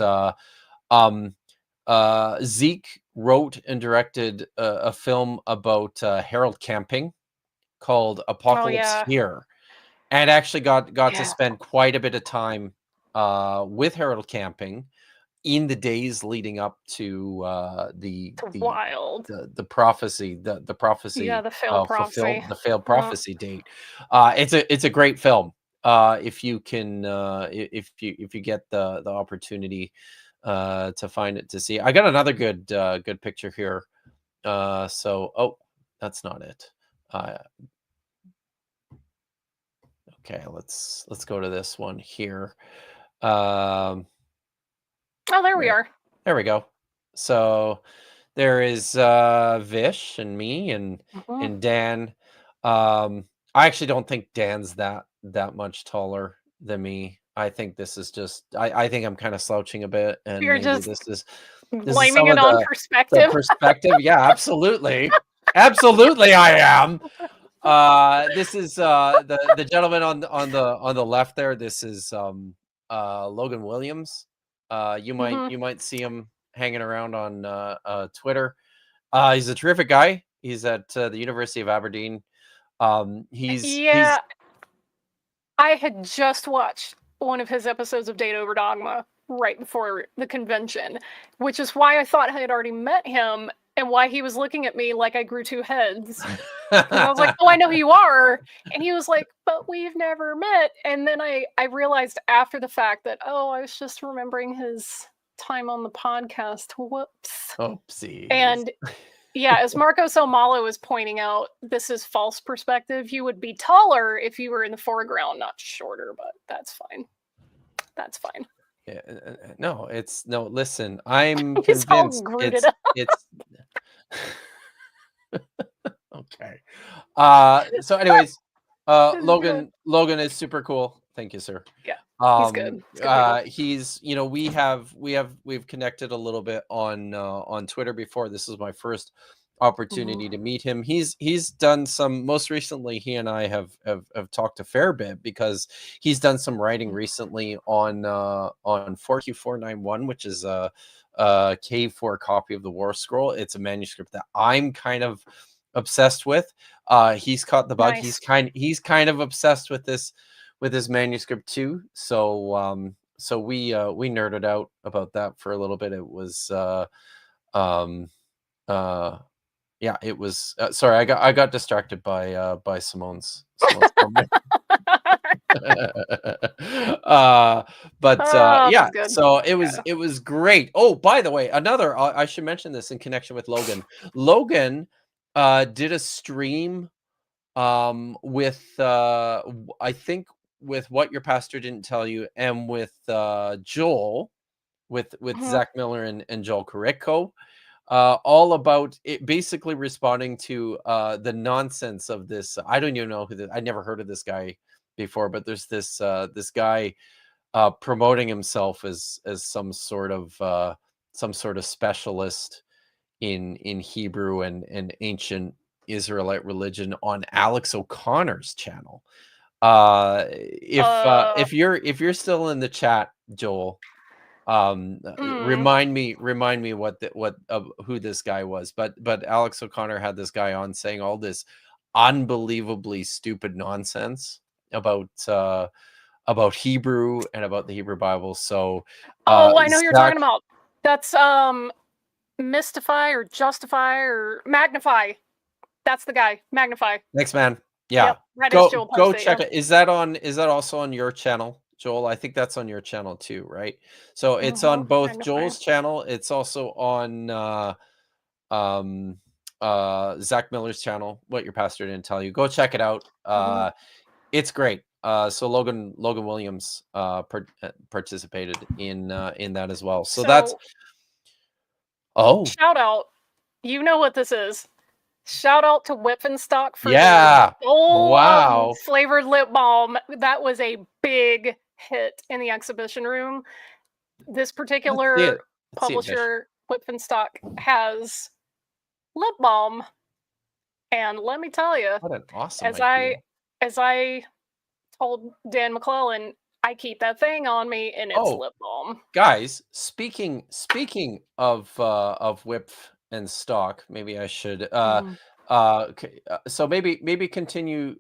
Zeke wrote and directed a film about Harold camping called Apocalypse Here, and actually got to spend quite a bit of time with Harold camping in the days leading up to the prophecy, the prophecy,
the failed prophecy,
the failed prophecy date. It's a great film. If you can, if you get the opportunity to find it to see. I got another good picture here. So that's not it. Okay, let's go to this one here.
Oh, there we are.
There we go. So there is Vish and me and Dan. I actually don't think Dan's that much taller than me. I think this is just I think I'm kind of slouching a bit, and
You're
maybe
just
this is
blaming it on perspective.
The perspective, yeah, absolutely. Absolutely I am. This is the gentleman on the left there. This is Logan Williams. You might see him hanging around on Twitter. He's a terrific guy. He's at the University of Aberdeen. He's
I had just watched one of his episodes of Data Over Dogma right before the convention, which is why I thought I had already met him and why he was looking at me like I grew two heads. I was like, oh, I know who you are. And he was like, but we've never met. And then I realized after the fact that, oh, I was just remembering his time on the podcast. Whoops.
Oopsie.
And yeah, as Marcos Omalo is pointing out, this is false perspective. You would be taller if you were in the foreground, not shorter, but that's fine. That's fine.
Yeah, no, listen, I'm convinced it's okay. So anyways, Logan is super cool. Thank you, sir.
Yeah. He's good.
He's we've connected a little bit on Twitter before. This is my first opportunity to meet him. He's done some, most recently he and I have talked a fair bit because he's done some writing recently on 4Q491, which is a K4 copy of the War Scroll. It's a manuscript that I'm kind of obsessed with. He's caught the bug.
Nice.
He's kind of obsessed with this manuscript too. So so we nerded out about that for a little bit. It was yeah, it was sorry, I got distracted by Simone's comment. Yeah, so it was great. Oh, by the way, I should mention this in connection with Logan. Logan did a stream with I think with What Your Pastor Didn't Tell You, and with Joel, with Zach Miller and Joel Carrico, all about it, basically responding to the nonsense of this. I don't even know who I never heard of this guy before, but there's this guy promoting himself as some sort of specialist in Hebrew and ancient Israelite religion on Alex O'Connor's channel. If you're still in the chat, Joel, remind me who this guy was. But Alex O'Connor had this guy on saying all this unbelievably stupid nonsense about Hebrew and about the Hebrew Bible. So
I know who you're talking about. That's Mystify or Justify or Magnify. That's the guy. Magnify.
Thanks, man. Yeah.
Yep,
go check it. Is that also on your channel, Joel? I think that's on your channel too, right? So it's on both Joel's channel. It's also on Zach Miller's channel, What Your Pastor Didn't Tell You. Go check it out. It's great. So Logan Williams participated in that as well. So that's
shout out. You know what this is. Shout out to Whippenstock for flavored lip balm. That was a big hit in the exhibition room. This particular publisher, Whippenstock, has lip balm, and let me tell you,
what an awesome
as I told Dan McClellan, I keep that thing on me, and it's lip balm.
Guys, speaking of whip and stock, maybe I should so maybe continue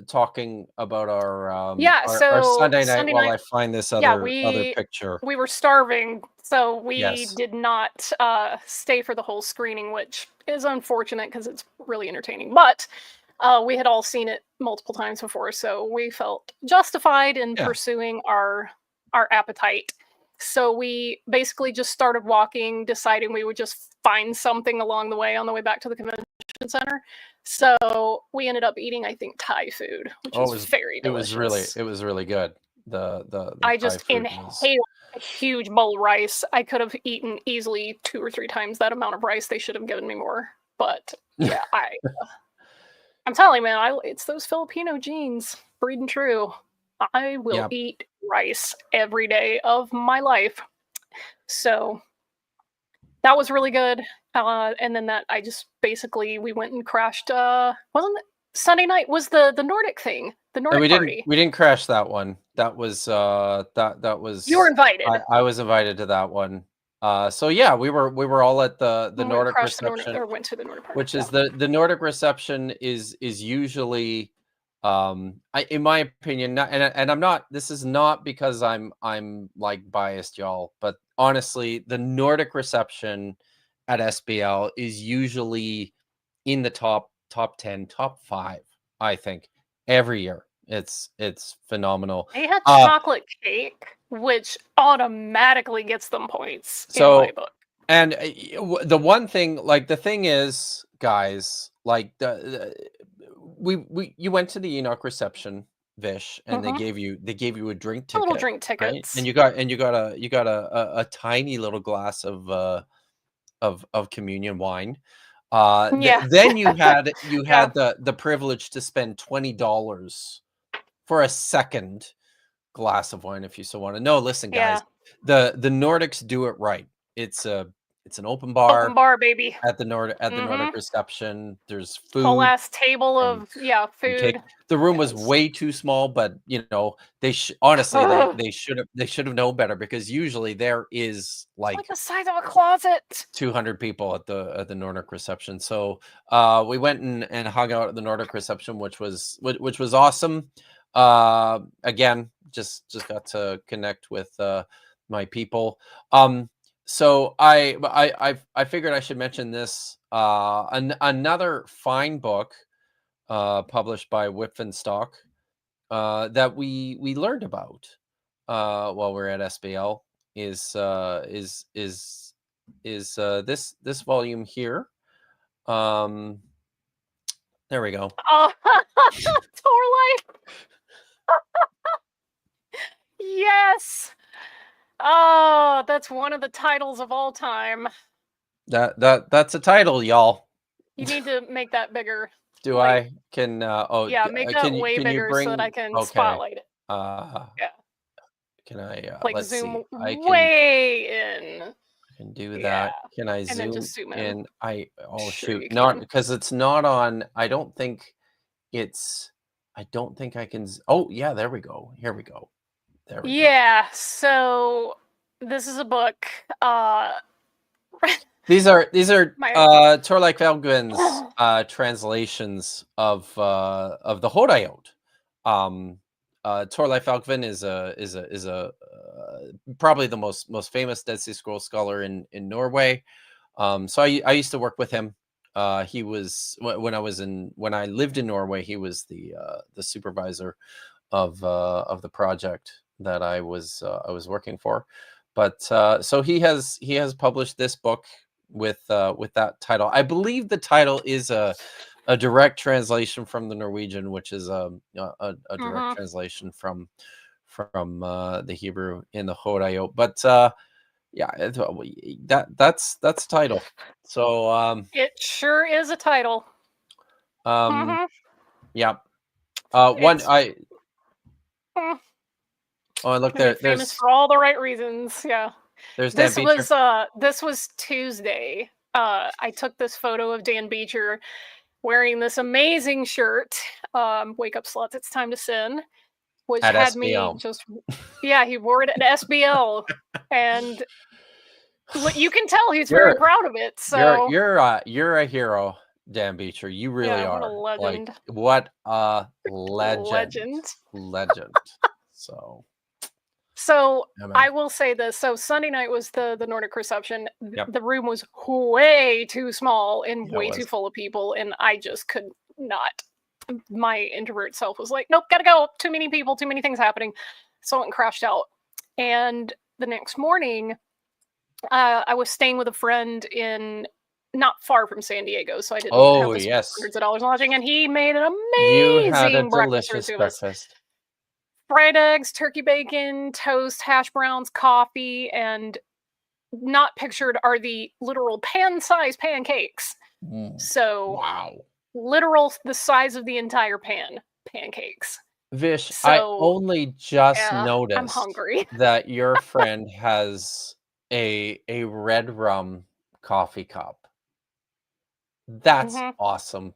talking about our our
So
Sunday night
Sunday
while
night,
I find this
yeah,
other picture.
we were starving, so we
Yes.
did not stay for the whole screening, which is unfortunate because it's really entertaining. But we had all seen it multiple times before, so we felt justified in pursuing our appetite. So we basically just started walking, deciding we would just find something along the way on the way back to the convention center. So we ended up eating, I think, Thai food, which was very delicious.
It was really good. The
I
Thai
just
food was.
inhaled a huge bowl of rice. I could have eaten easily 2 or 3 times that amount of rice. They should have given me more. But yeah, I'm telling you, man, it's those Filipino genes breeding true. I will eat rice every day of my life. So that was really good. And then that I just basically we went and crashed. Wasn't it Sunday night? Was the Nordic thing? The Nordic party?
We didn't crash that one. That was that was.
You were invited.
I was invited to that one. So yeah, we were all at the Nordic reception,
or went to the Nordic party,
which is the Nordic reception is usually, in my opinion, and I'm not. This is not because I'm like biased, y'all, but honestly, the Nordic reception at SBL is usually in the top 10, top 5, I think, every year. It's phenomenal.
They had chocolate cake, which automatically gets them points in my book.
And the one thing, like the thing is, guys, like you went to the Enoch reception, Vish, and they gave you a drink ticket,
little drink tickets,
right? And you got a tiny little glass of communion wine. Then you had the privilege to spend $20 for a second glass of wine if you so want to. No, listen, guys, the Nordics do it right. It's an open bar,
baby,
at the Nordic reception. There's food,
whole ass table of food.
The room was way too small, but you know they honestly they should have known better, because usually there is like
the size of a closet.
200 people at the Nordic reception. So we went and hung out at the Nordic reception, which was awesome. Again, just got to connect with my people. So I figured I should mention this. Another fine book published by Whip&Stock that we learned about while we're at SBL is this volume here. There we go.
Oh, Torlife. Yes. Oh, that's one of the titles of all time.
That's a title, y'all.
You need to make that bigger.
Do I? Can
make that way bigger so that I can spotlight it.
Yeah. Can I let's
zoom
see. I can
way in.
I can do that. Can I
and
zoom
in?
Shoot. Not because it's not on. I don't think I can. Oh yeah, there we go. Here we go. There we go.
So this is a book.
These are Torleif Elgvin's translations of the Hodayot. Torleif Elgvin is a probably the most famous Dead Sea Scrolls scholar in Norway. So I used to work with him. He was when I lived in Norway. He was the supervisor of the project that I was working for. But so he has published this book with that title. I believe the title is a direct translation from the Norwegian, which is a direct translation from the Hebrew in the Hodayot. But that's the title. So
it sure is a title.
Yeah. Oh, look there. There's
famous for all the right reasons. Yeah.
There's
this
Dan Beecher.
This was Tuesday. I took this photo of Dan Beecher wearing this amazing shirt. Wake up, sluts! It's time to sin. which
At
had
SBL.
me just, yeah, he wore it at SBL, and you can tell he's very proud of it. So
you're a hero, Dan Beecher. You really
yeah,
are.
what a legend.
Like, what a legend. Legend.
So
yeah,
I will say this. So Sunday night was the Nordic reception.
Yep.
The room was way too small and
Yeah,
way too full of people, and I just could not. My introvert self was like, nope, gotta go. Too many people, too many things happening. So I went and crashed out. And the next morning, I was staying with a friend in not far from San Diego, so I didn't have to spend hundreds of dollars on lodging, and he made an
You had a
amazing breakfast for the
delicious
two of us.
breakfast.
Fried eggs, turkey bacon, toast, hash browns, coffee, and not pictured are the literal pan-sized pancakes. So
wow,
literal the size of the entire pan pancakes.
Vish,
So,
I only just
I'm
noticed
hungry.
that your friend has a red rum coffee cup. That's awesome.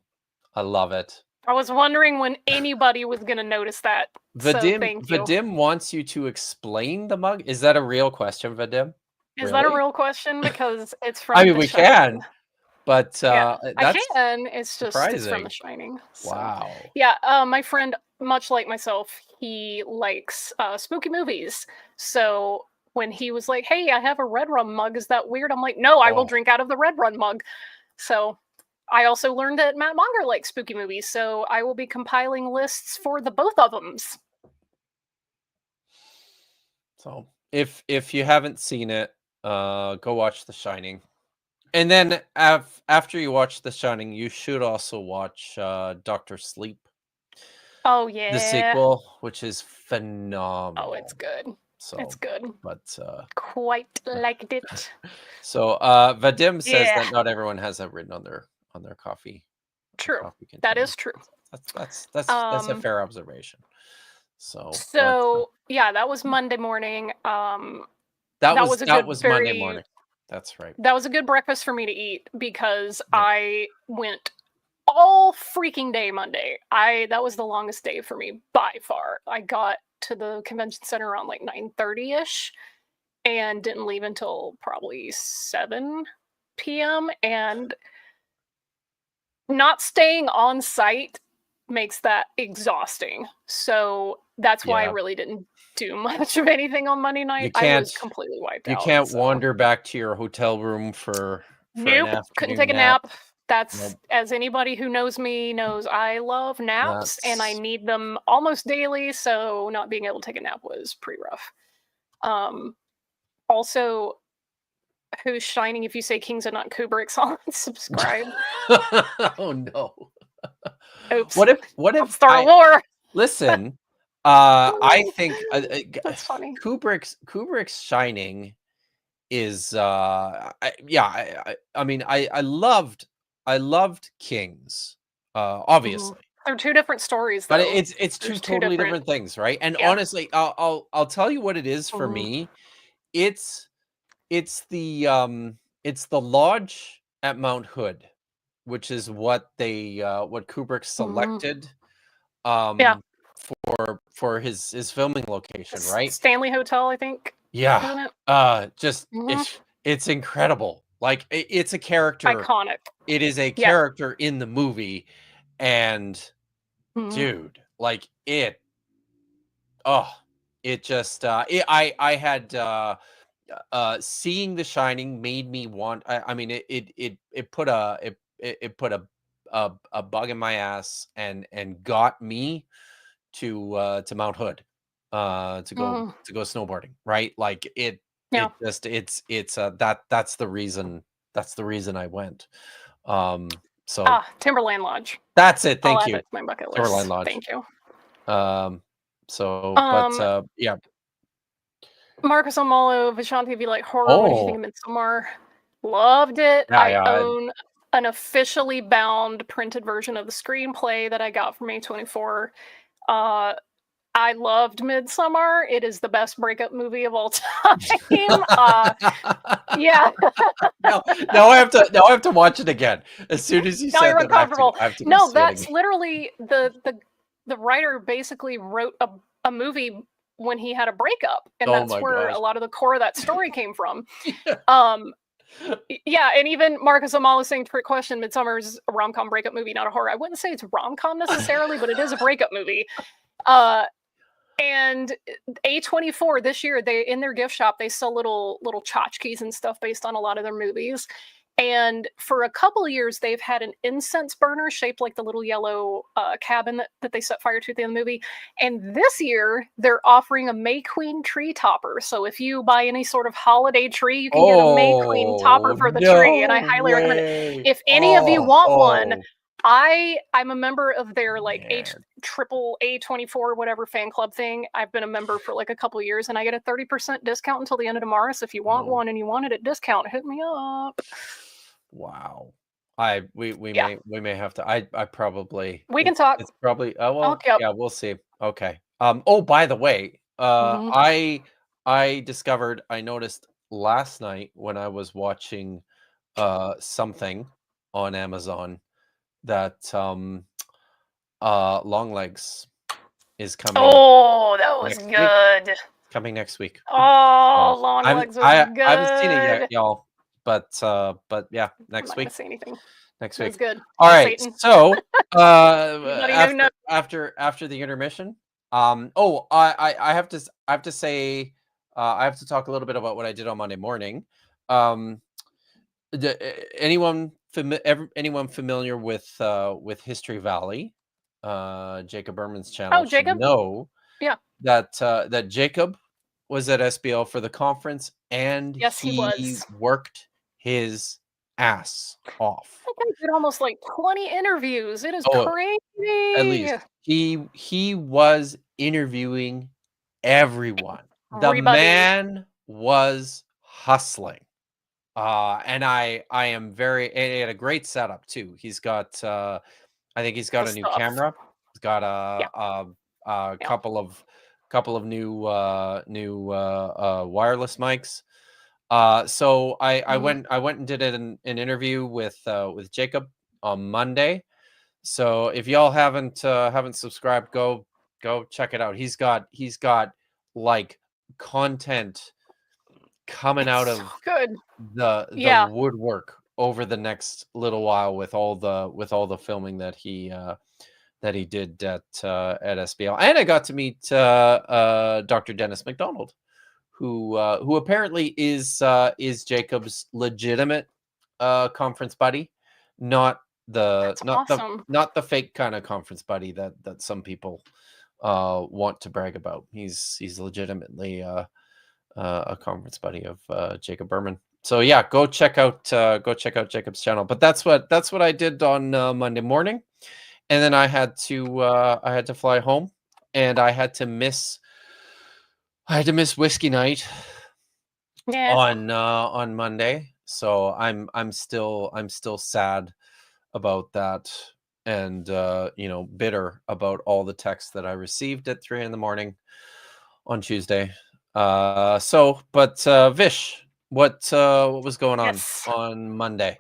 I love it.
I was wondering when anybody was going to notice that. So thank you.
Vadim wants you to explain the mug. Is that a real question, Vadim?
Is that a real question? Because it's from
I mean,
The
we
Shining.
can, but
yeah,
that's
I can. It's just
surprising.
it's from The Shining. So.
Wow.
Yeah, my friend, much like myself, he likes spooky movies. So when he was like, "Hey, I have a red rum mug. Is that weird?" I'm like, "No, I will drink out of the red rum mug." So I also learned that Matt Monger likes spooky movies, so I will be compiling lists for the both of them.
So if you haven't seen it, go watch The Shining. And then after you watch The Shining, you should also watch Dr. Sleep.
Oh yeah.
The sequel, which is phenomenal.
Oh, it's good.
So
it's good.
But
quite liked it.
So Vadim says that not everyone has that written on their coffee.
True. That is true.
That's a fair observation.
So yeah, that was Monday morning.
That was Monday morning. That's right.
That was a good breakfast for me to eat because I went all freaking day Monday. That was the longest day for me by far. I got to the convention center around like 9:30ish and didn't leave until probably 7 p.m. and not staying on site makes that exhausting. So that's why I really didn't do much of anything on Monday night. I was completely wiped out.
You can't wander back to your hotel room for
nope, couldn't take a nap. That's as anybody who knows me knows, I love naps and I need them almost daily. So not being able to take a nap was pretty rough. Also, who's shining? If you say Kings and not Kubrick's, I'll unsubscribe.
Oh no!
Oops.
What if
Star War?
Listen, I think
that's funny.
Kubrick's Shining is I mean I loved Kings, obviously.
They're two different stories, though.
But it's two totally different things, right? And honestly, I'll tell you what it is for me. It's the lodge at Mount Hood, which is what Kubrick selected for his filming location, right?
Stanley Hotel, I think.
Yeah. It's incredible. Like it's a character.
Iconic.
It is a character in the movie, and dude, like it. Oh, it just I had seeing The Shining made me want. I mean, it put a bug in my ass and got me to Mount Hood to go snowboarding, right? Like that's the reason I went.
Timberland Lodge.
That's it. Thank you.
My bucket list.
Timberland Lodge.
Thank you.
Yeah.
Marcus Omolo, Vishanti, if you like horror, what did you think of Midsommar? Loved it. I own an officially bound printed version of the screenplay that I got from A24. I loved Midsommar. It is the best breakup movie of all time. Yeah.
Now I have to watch it again. As soon as you said that,
that's literally the writer basically wrote a movie when he had a breakup, and
Oh
that's
my
where
gosh.
a lot of the core of that story came from.
Yeah.
Yeah, and even Marcus Amal is saying, trick question, Midsummer's a rom-com breakup movie, not a horror. I wouldn't say it's rom-com necessarily, but it is a breakup movie. And A24 this year, they in their gift shop, they sell little tchotchkes and stuff based on a lot of their movies. And for a couple of years, they've had an incense burner shaped like the little yellow cabin that they set fire to at the end of the movie. And this year, they're offering a May Queen tree topper. So if you buy any sort of holiday tree, you can get a May Queen topper for the tree. And I highly recommend it. If any of you want one, I'm a member of their like A24 whatever fan club thing. I've been a member for like a couple years, and I get a 30% discount until the end of tomorrow. So if you want one and you want it at discount, hit me up.
Wow. We may have to. I probably
we can talk.
It's probably
yeah,
we'll see. Okay. Oh, by the way, I noticed last night when I was watching something on Amazon that Longlegs is coming.
Oh, that was good.
Coming next week.
Oh, Longlegs was good.
I haven't seen it yet, y'all. But yeah, next week.
I'm not gonna say anything.
Next
week.
It's
good.
All right.
Satan.
So after the intermission, I have to say I have to talk a little bit about what I did on Monday morning. Anyone familiar with History Valley, Jacob Berman's channel?
Jacob?
Know that Jacob was at SBL for the conference, and
he was.
worked his ass off.
I think he did almost like 20 interviews. It is crazy.
At least he was interviewing everyone. The man was hustling. And I am very, and he had a great setup too. He's got I think he's got a new camera. He's got a couple of new wireless mics. So I went and did an interview with Jacob on Monday. So if y'all haven't subscribed, go check it out. He's got like content coming out of the woodwork over the next little while with all the filming that he did at SBL. And I got to meet Dr. Dennis McDonald, who apparently is Jacob's legitimate conference buddy, not the fake kind of conference buddy that some people want to brag about. He's legitimately a conference buddy of Jacob Berman. So yeah, go check out Jacob's channel. But that's what I did on Monday morning, and then I had to fly home, and I had to miss whiskey night on Monday. So I'm still sad about that, and bitter about all the texts that I received at 3 a.m. on Tuesday. But Vish, what was going on Monday?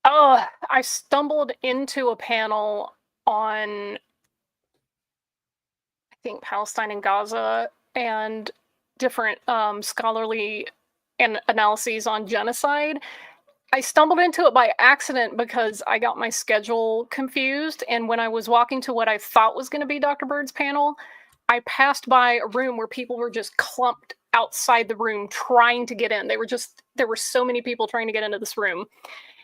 Oh, I stumbled into a panel on, I think, Palestine and Gaza and different scholarly analyses on genocide. I stumbled into it by accident because I got my schedule confused, and when I was walking to what I thought was going to be Dr. Bird's panel, I passed by a room where people were just clumped outside the room trying to get in. There were so many people trying to get into this room.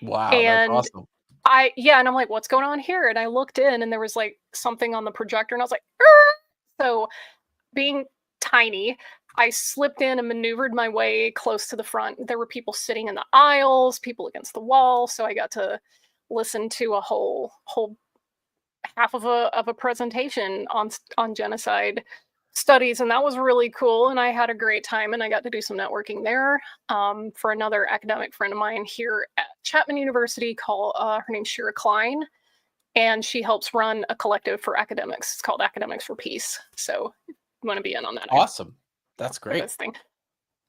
Wow,
and
that's awesome.
And I'm like, what's going on here? And I looked in, and there was like something on the projector, and I was like, Arr! So being tiny, I slipped in and maneuvered my way close to the front. There were people sitting in the aisles, people against the wall, so I got to listen to a whole half of a presentation on genocide studies, and that was really cool, and I had a great time, and I got to do some networking there for another academic friend of mine here at Chapman University called her name's Shira Klein, and she helps run a collective for academics. It's called Academics for Peace. So you want to be in on that.
Awesome. That's great.
This thing.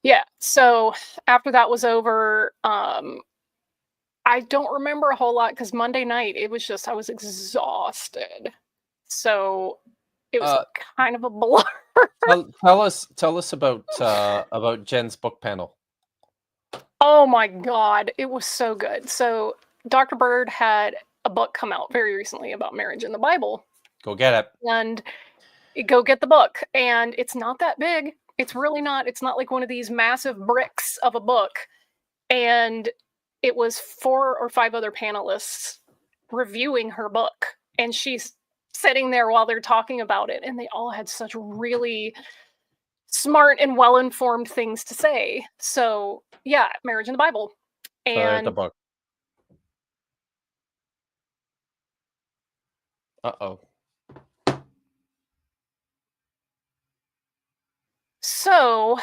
Yeah. So after that was over, I don't remember a whole lot because Monday night, it was just, I was exhausted. So it was kind of a blur.
Tell us about Jen's book panel.
Oh my God, it was so good. So Dr. Bird had a book come out very recently about marriage in the Bible.
Go get it.
And go get the book. And it's not that big. It's really not. It's not like one of these massive bricks of a book. And it was 4 or 5 other panelists reviewing her book. And she's sitting there while they're talking about it. And they all had such really smart and well-informed things to say. So yeah, marriage in the Bible. And
the book. Uh-oh.
So,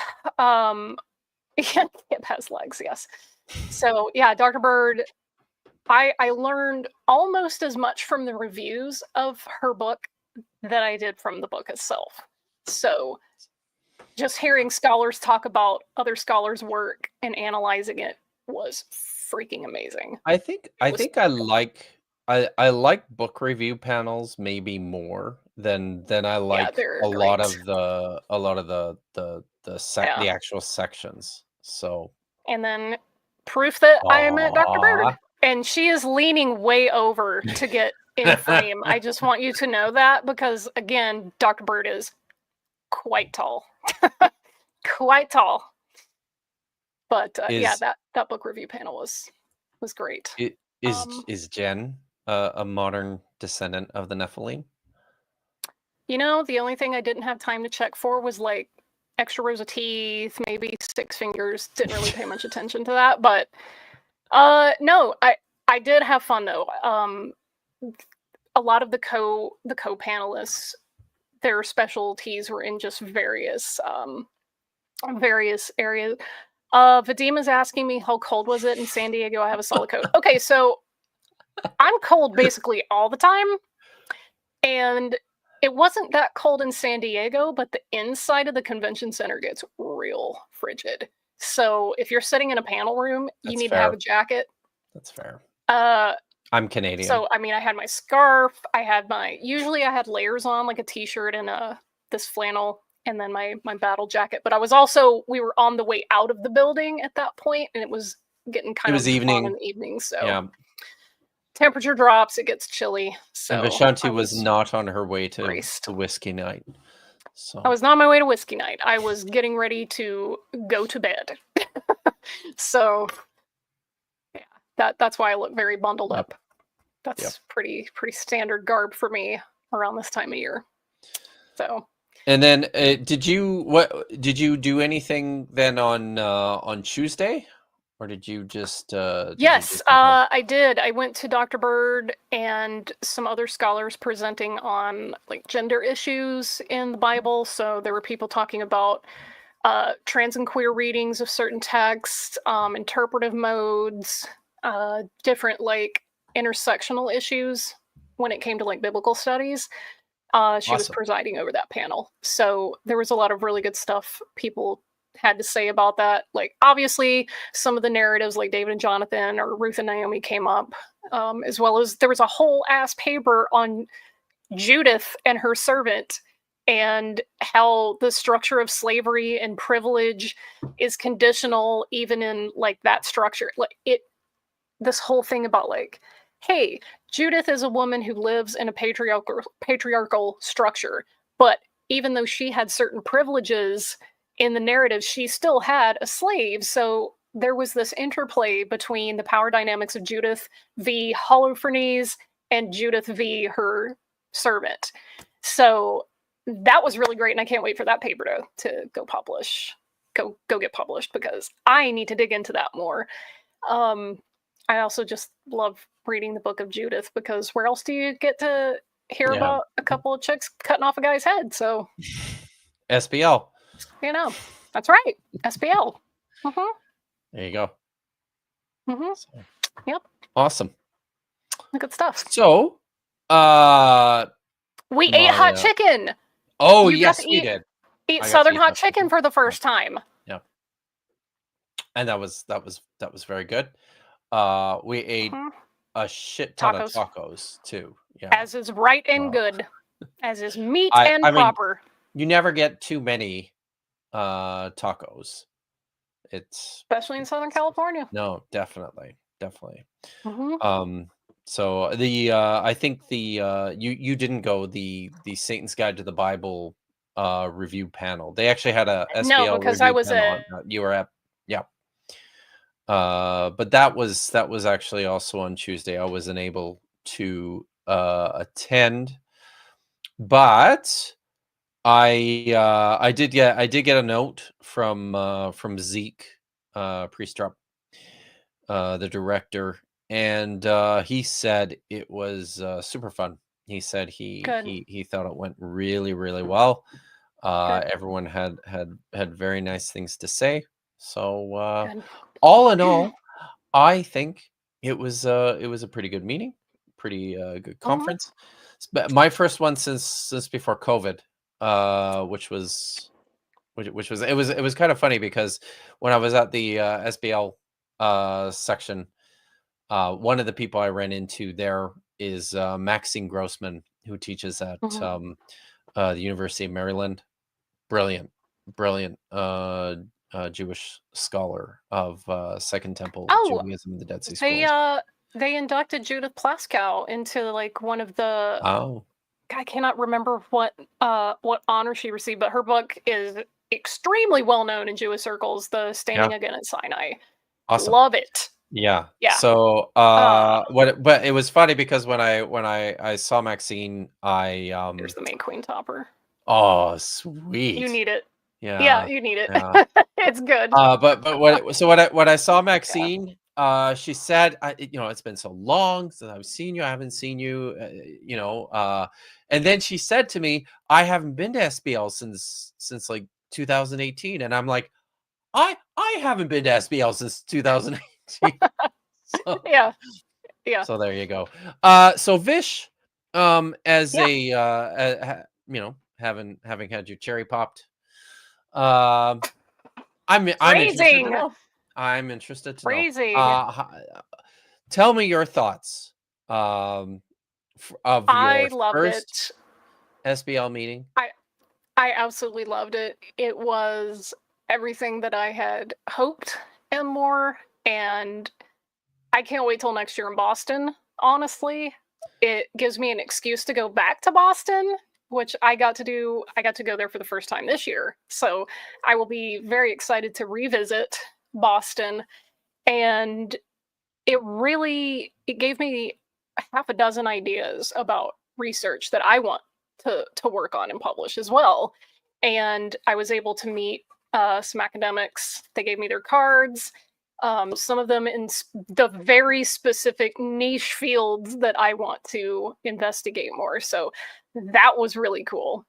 it has legs, yes. So yeah, Dr. Bird, I learned almost as much from the reviews of her book that I did from the book itself. So just hearing scholars talk about other scholars' work and analyzing it was freaking amazing.
I think I like book review panels maybe more than I like a lot of the actual sections. So,
and then proof that I am at Dr. Bird, and she is leaning way over to get in frame. I just want you to know that, because again, Dr. Bird is quite tall. Quite tall. But yeah, that book review panel was great.
Is Jen a modern descendant of the Nephilim?
You know, the only thing I didn't have time to check for was like extra rows of teeth, maybe 6 fingers. Didn't really pay much attention to that, but no, I did have fun though. A lot of the co-panelists, their specialties were in just various areas. Vadim is asking me how cold was it in San Diego. I have a solid coat. Okay, so I'm cold basically all the time, and it wasn't that cold in San Diego, but the inside of the convention center gets real frigid. So if you're sitting in a panel room, you need to have a jacket.
That's fair. I'm Canadian.
So, I mean, I had my scarf. Usually I had layers on, like a t-shirt and this flannel, and then my battle jacket. But we were on the way out of the building at that point, and it was getting kind of
evening
in the evening. So
yeah.
Temperature drops, it gets chilly. So
and Vishanti was not on her way to whiskey night. So
I was not on my way to whiskey night. I was getting ready to go to bed. So yeah, that's why I look very bundled up. That's pretty standard garb for me around this time of year. So.
And then did you do anything then on Tuesday? Or did you just...
yes, I did. I went to Dr. Bird and some other scholars presenting on like gender issues in the Bible. So there were people talking about trans and queer readings of certain texts, interpretive modes, different like intersectional issues when it came to like biblical studies. She was presiding over that panel. So there was a lot of really good stuff people had to say about that. Like, obviously, some of the narratives like David and Jonathan or Ruth and Naomi came up, as well as there was a whole ass paper on Judith and her servant and how the structure of slavery and privilege is conditional even in like that structure. Like this whole thing about like, hey, Judith is a woman who lives in a patriarchal structure, but even though she had certain privileges in the narrative, she still had a slave. So there was this interplay between the power dynamics of Judith v. Holofernes and Judith v. her servant. So that was really great, and I can't wait for that paper to go get published, because I need to dig into that more. I also just love reading the book of Judith, because where else do you get to hear about a couple of chicks cutting off a guy's head? So
SBL.
You know, that's right. SBL. Mm-hmm.
There you go.
Mm-hmm.
So,
yep.
Awesome.
Good stuff.
So,
we ate hot chicken.
Oh, yes, we did.
Eat Southern hot chicken for the first time.
Yeah. And that was very good. We ate a shit ton of tacos too. Yeah.
As is right and good. As is meat and proper.
You never get too many tacos.
Especially in Southern California.
No, definitely.
Mm-hmm.
So I think you didn't go the Satan's Guide to the Bible review panel. They actually had a SBL
because
review
I was
panel. You were at, yeah. But that was actually also on Tuesday. I wasn't able to attend, but I did get a note from Zeke Priestrup, the director, and he said it was super fun. He said he thought it went really, really well. Everyone had very nice things to say. So all in all, I think it was a pretty good meeting, pretty good conference. My first one since before COVID, which was it was kind of funny because when I was at the SBL section, one of the people I ran into there is Maxine Grossman, who teaches at the University of Maryland. Brilliant Jewish scholar of Second Temple Judaism and the Dead Sea Scrolls.
They inducted Judith Plaskow into like one of the I cannot remember what honor she received, but her book is extremely well known in Jewish circles, The Standing Again at Sinai.
Awesome.
Love it.
Yeah. So but it was funny because when I saw Maxine,
there's the main queen topper.
Oh, sweet.
You need it.
Yeah,
you need it. It's good.
But what I saw Maxine, she said, it's been so long since I've seen you. I haven't seen you, and then she said to me, I haven't been to SBL since like 2018, and I'm like, I haven't been to SBL since 2018. So,
yeah.
So there you go. So Vish, as having had your cherry popped, I'm interested to know. I'm interested to know. Tell me your thoughts of your first SBL meeting.
I absolutely loved it. It was everything that I had hoped and more, and I can't wait till next year in Boston. Honestly, it gives me an excuse to go back to Boston, which I got to do. I got to go there for the first time this year. So I will be very excited to revisit Boston. And it gave me half a dozen ideas about research that I want to work on and publish as well. And I was able to meet some academics. They gave me their cards. Some of them in the very specific niche fields that I want to investigate more. So that was really cool.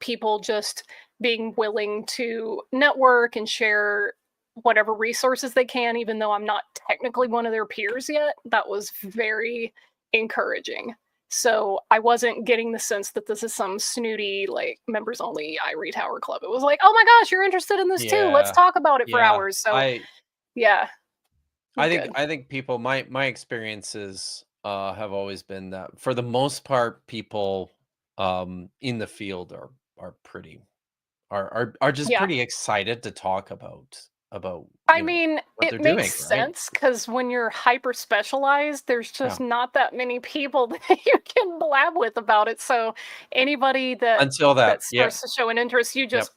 People just being willing to network and share whatever resources they can, even though I'm not technically one of their peers yet. That was very encouraging. So I wasn't getting the sense that this is some snooty, like, members only ivory tower club. It was like, oh my gosh, you're interested in this too. Let's talk about it for hours. So
I think people, my experiences have always been that for the most part, people in the field are just pretty excited to talk about
I mean, it makes sense because when you're hyper specialized, there's just not that many people that you can blab with about it. So anybody that starts to show an interest, you just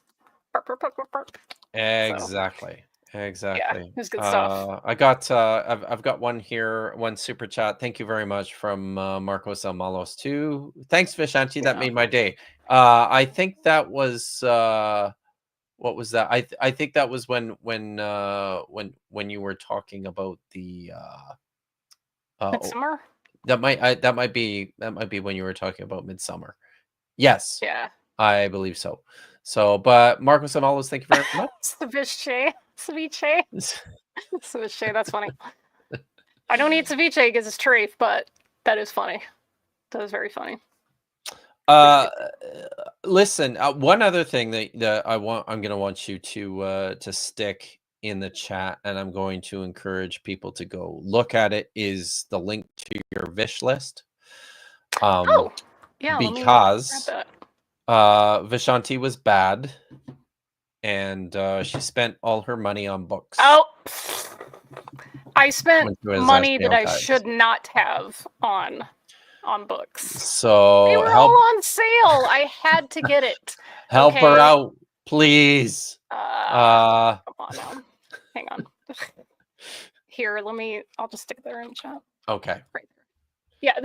exactly.
Yeah, it's good stuff.
I've got one here, one super chat. Thank you very much from Marcos Almalos too. Thanks, Vishanti. That made my day. I think that was what was that? I think that was when you were talking about the
Midsummer.
That might be when you were talking about Midsummer. Yes.
Yeah.
I believe so. So, but Marcos Amalos, thank you very much.
Ceviche. Ceviche, that's funny. I don't eat ceviche because it's trafe, but that is funny. That is very funny.
Listen, one other thing that I'm going to want you to stick in the chat, and I'm going to encourage people to go look at it, is the link to your Vish list.
Yeah,
because
let me grab that.
Vishanti was bad, and she spent all her money on books.
Oh, I spent money that I should not have on books.
So
they were all on sale. I had to get it.
Help her out, please.
Come on now. Hang on. Here, I'll just stick it there in chat.
Okay.
Right there. Yeah,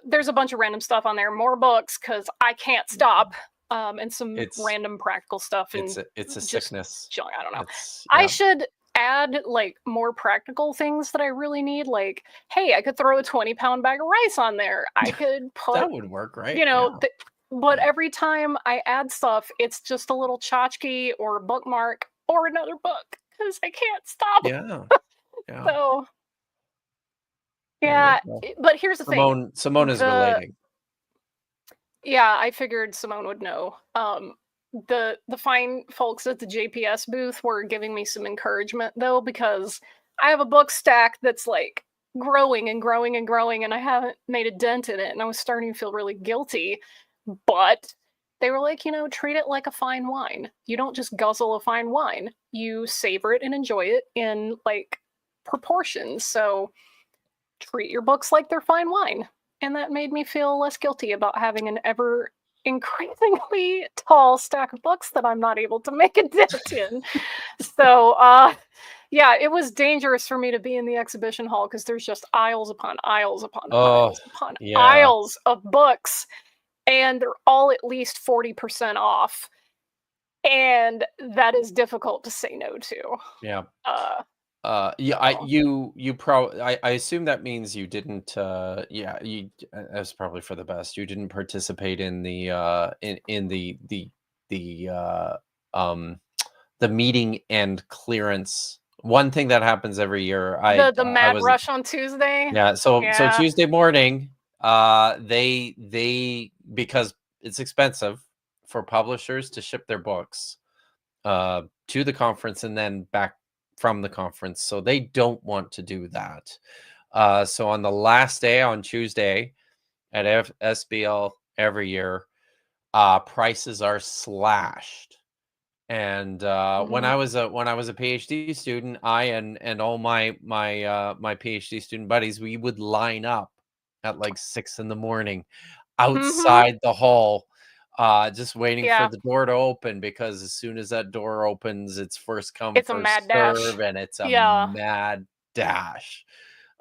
there's a bunch of random stuff on there. More books because I can't stop. And some random practical stuff. And
it's a sickness.
I don't know. I should add like more practical things that I really need. Like, hey, I could throw a 20-pound bag of rice on there. I could put
that would work, right?
You know, but every time I add stuff, it's just a little tchotchke or a bookmark or another book because I can't stop.
Yeah.
So, yeah, but here's the thing.
Simone is relating.
Yeah, I figured Simone would know. The fine folks at the JPS booth were giving me some encouragement though, because I have a book stack that's like growing and growing and growing, and I haven't made a dent in it, and I was starting to feel really guilty. But they were like, treat it like a fine wine. You don't just guzzle a fine wine. You savor it and enjoy it in like proportions. So treat your books like they're fine wine. And that made me feel less guilty about having an ever increasingly tall stack of books that I'm not able to make a dent in. So, yeah, it was dangerous for me to be in the exhibition hall because there's just aisles upon aisles upon aisles upon aisles of books, and they're all at least 40% off. And that is difficult to say no to.
Yeah. I assume that means you didn't that's probably for the best. You didn't participate in the the meeting and clearance. One thing that happens every year,
the mad rush on Tuesday.
Yeah, so Tuesday morning, they because it's expensive for publishers to ship their books to the conference and then back from the conference, so they don't want to do that. So on the last day, on Tuesday at SBL every year, prices are slashed. And when I was a PhD student, I and all my PhD student buddies, we would line up at like 6 a.m. outside the hall, just waiting for the door to open, because as soon as that door opens, it's first come,
it's
first
a mad
serve,
dash.
and it's a mad dash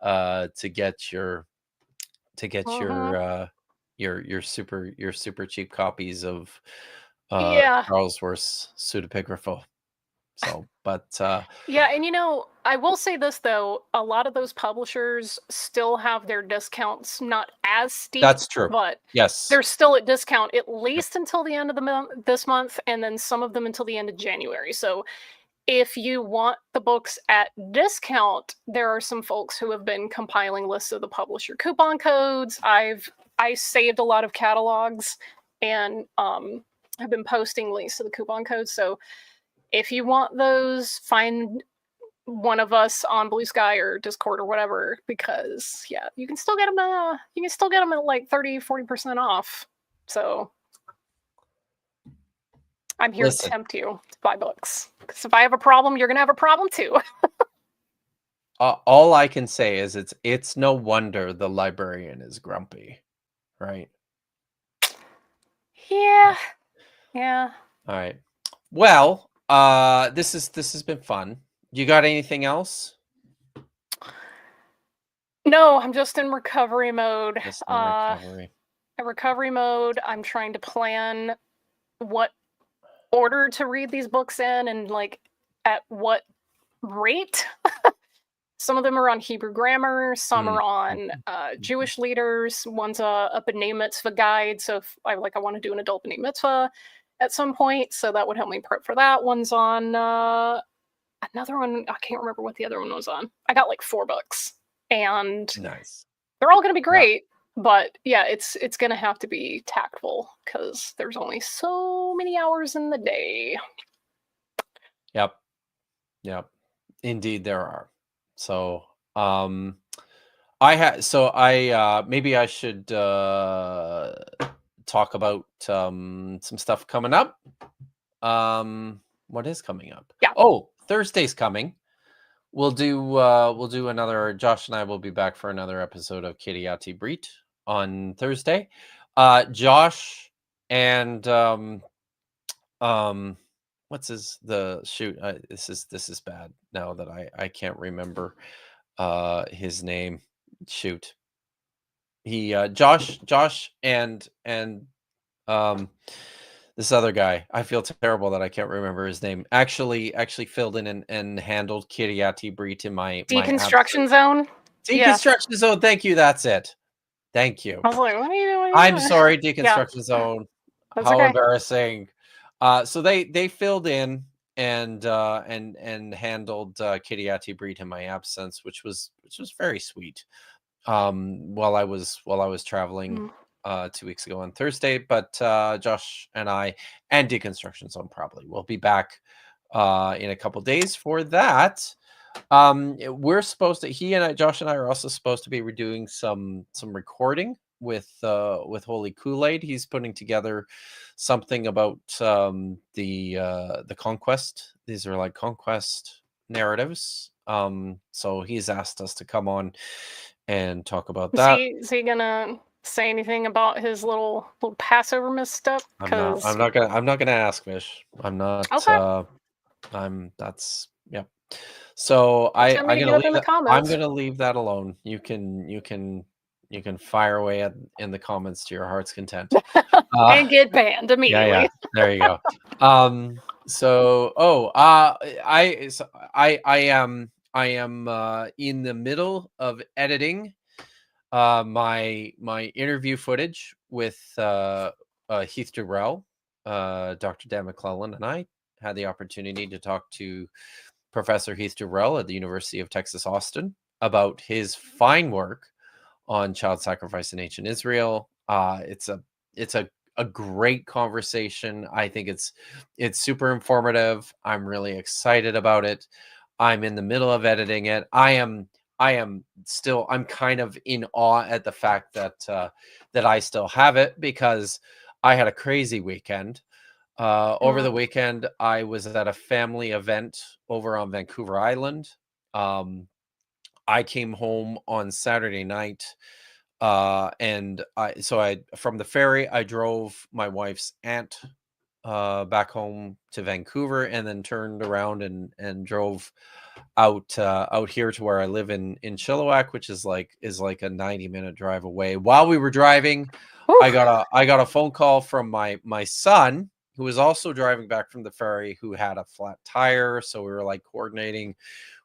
to get your super cheap copies of Charles Worth's Pseudepigrapha. So, but
yeah, and I will say this though, a lot of those publishers still have their discounts not as steep.
That's true.
But
yes,
they're still at discount at least until the end of this month, and then some of them until the end of January. So if you want the books at discount, there are some folks who have been compiling lists of the publisher coupon codes. I saved a lot of catalogs, and I've been posting links to the coupon codes. So if you want those, find one of us on Blue Sky or Discord or whatever, because you can still get them. At like 30-40% off. So I'm here to tempt you to buy books, because if I have a problem, you're gonna have a problem too.
All I can say is it's no wonder the librarian is grumpy, right?
Yeah.
All right. Well, this has been fun. You got anything else?
No, I'm just in recovery mode.
Recovery
mode. I'm trying to plan what order to read these books in, and like at what rate. Some of them are on Hebrew grammar, some are on Jewish leaders. One's a B'nai Mitzvah guide, so if I want to do an adult B'nai Mitzvah at some point, so that would help me prep for that. One's on another one, I can't remember what the other one was on. I got like 4 books, and
nice.
They're all going to be great, but it's going to have to be tactful, because there's only so many hours in the day.
Yep. Indeed, there are. So, maybe I should talk about some stuff coming up. What is coming up?
Yeah.
Oh, Thursday's coming. We'll do another. Josh and I will be back for another episode of Kippdavis Breed on Thursday. Josh and what's this is bad now that I can't remember his name. Shoot. He Josh and this other guy, I feel terrible that I can't remember his name, actually filled in and handled Kippdavis Breed in my
Deconstruction Zone.
Deconstruction Zone. Thank you. That's it. Thank you.
I was like, what are you doing?
I'm sorry, Deconstruction Zone.
That's
How
okay.
embarrassing. So they filled in and handled Kippdavis Breed in my absence, which was very sweet. While I was traveling 2 weeks ago on Thursday, but Josh and I and Deconstruction Zone probably will be back in a couple days for that. We're supposed to, Josh and I are also supposed to be doing some recording with Holy Kool-Aid. He's putting together something about the conquest. These are like conquest narratives. So he's asked us to come on and talk about that.
Is he gonna say anything about his little Passover misstep?
I'm not gonna ask, Mish. I'm not.
Okay.
That's yeah. So I'm gonna leave that. I'm
comments.
gonna leave that alone. You can fire away in the comments to your heart's content
and get banned immediately.
Yeah. There you go. So I am in the middle of editing my interview footage with Heath Durrell. Dr. Dan McClellan and I had the opportunity to talk to Professor Heath Durrell at the University of Texas, Austin, about his fine work on child sacrifice in ancient Israel. It's a great conversation. I think it's super informative. I'm really excited about it. I'm in the middle of editing it. I'm kind of in awe at the fact that I still have it, because I had a crazy weekend. Over the weekend, I was at a family event over on Vancouver Island. I came home on Saturday night, and from the ferry, I drove my wife's aunt back home to Vancouver, and then turned around and drove out here to where I live in Chilliwack, which is like a 90-minute drive away. While we were driving, I got a phone call from my son, who was also driving back from the ferry, who had a flat tire. So we were like coordinating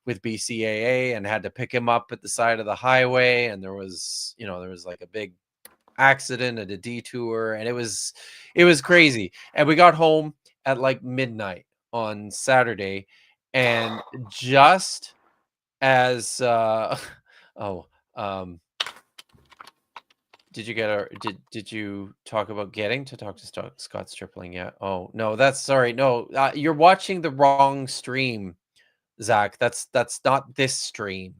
with BCAA and had to pick him up at the side of the highway. And there was like a big accident at a detour, and it was crazy. And we got home at like midnight on Saturday, and just as did you talk about getting to talk to Scott Stripling yet? Oh no, you're watching the wrong stream, Zach. That's not this stream.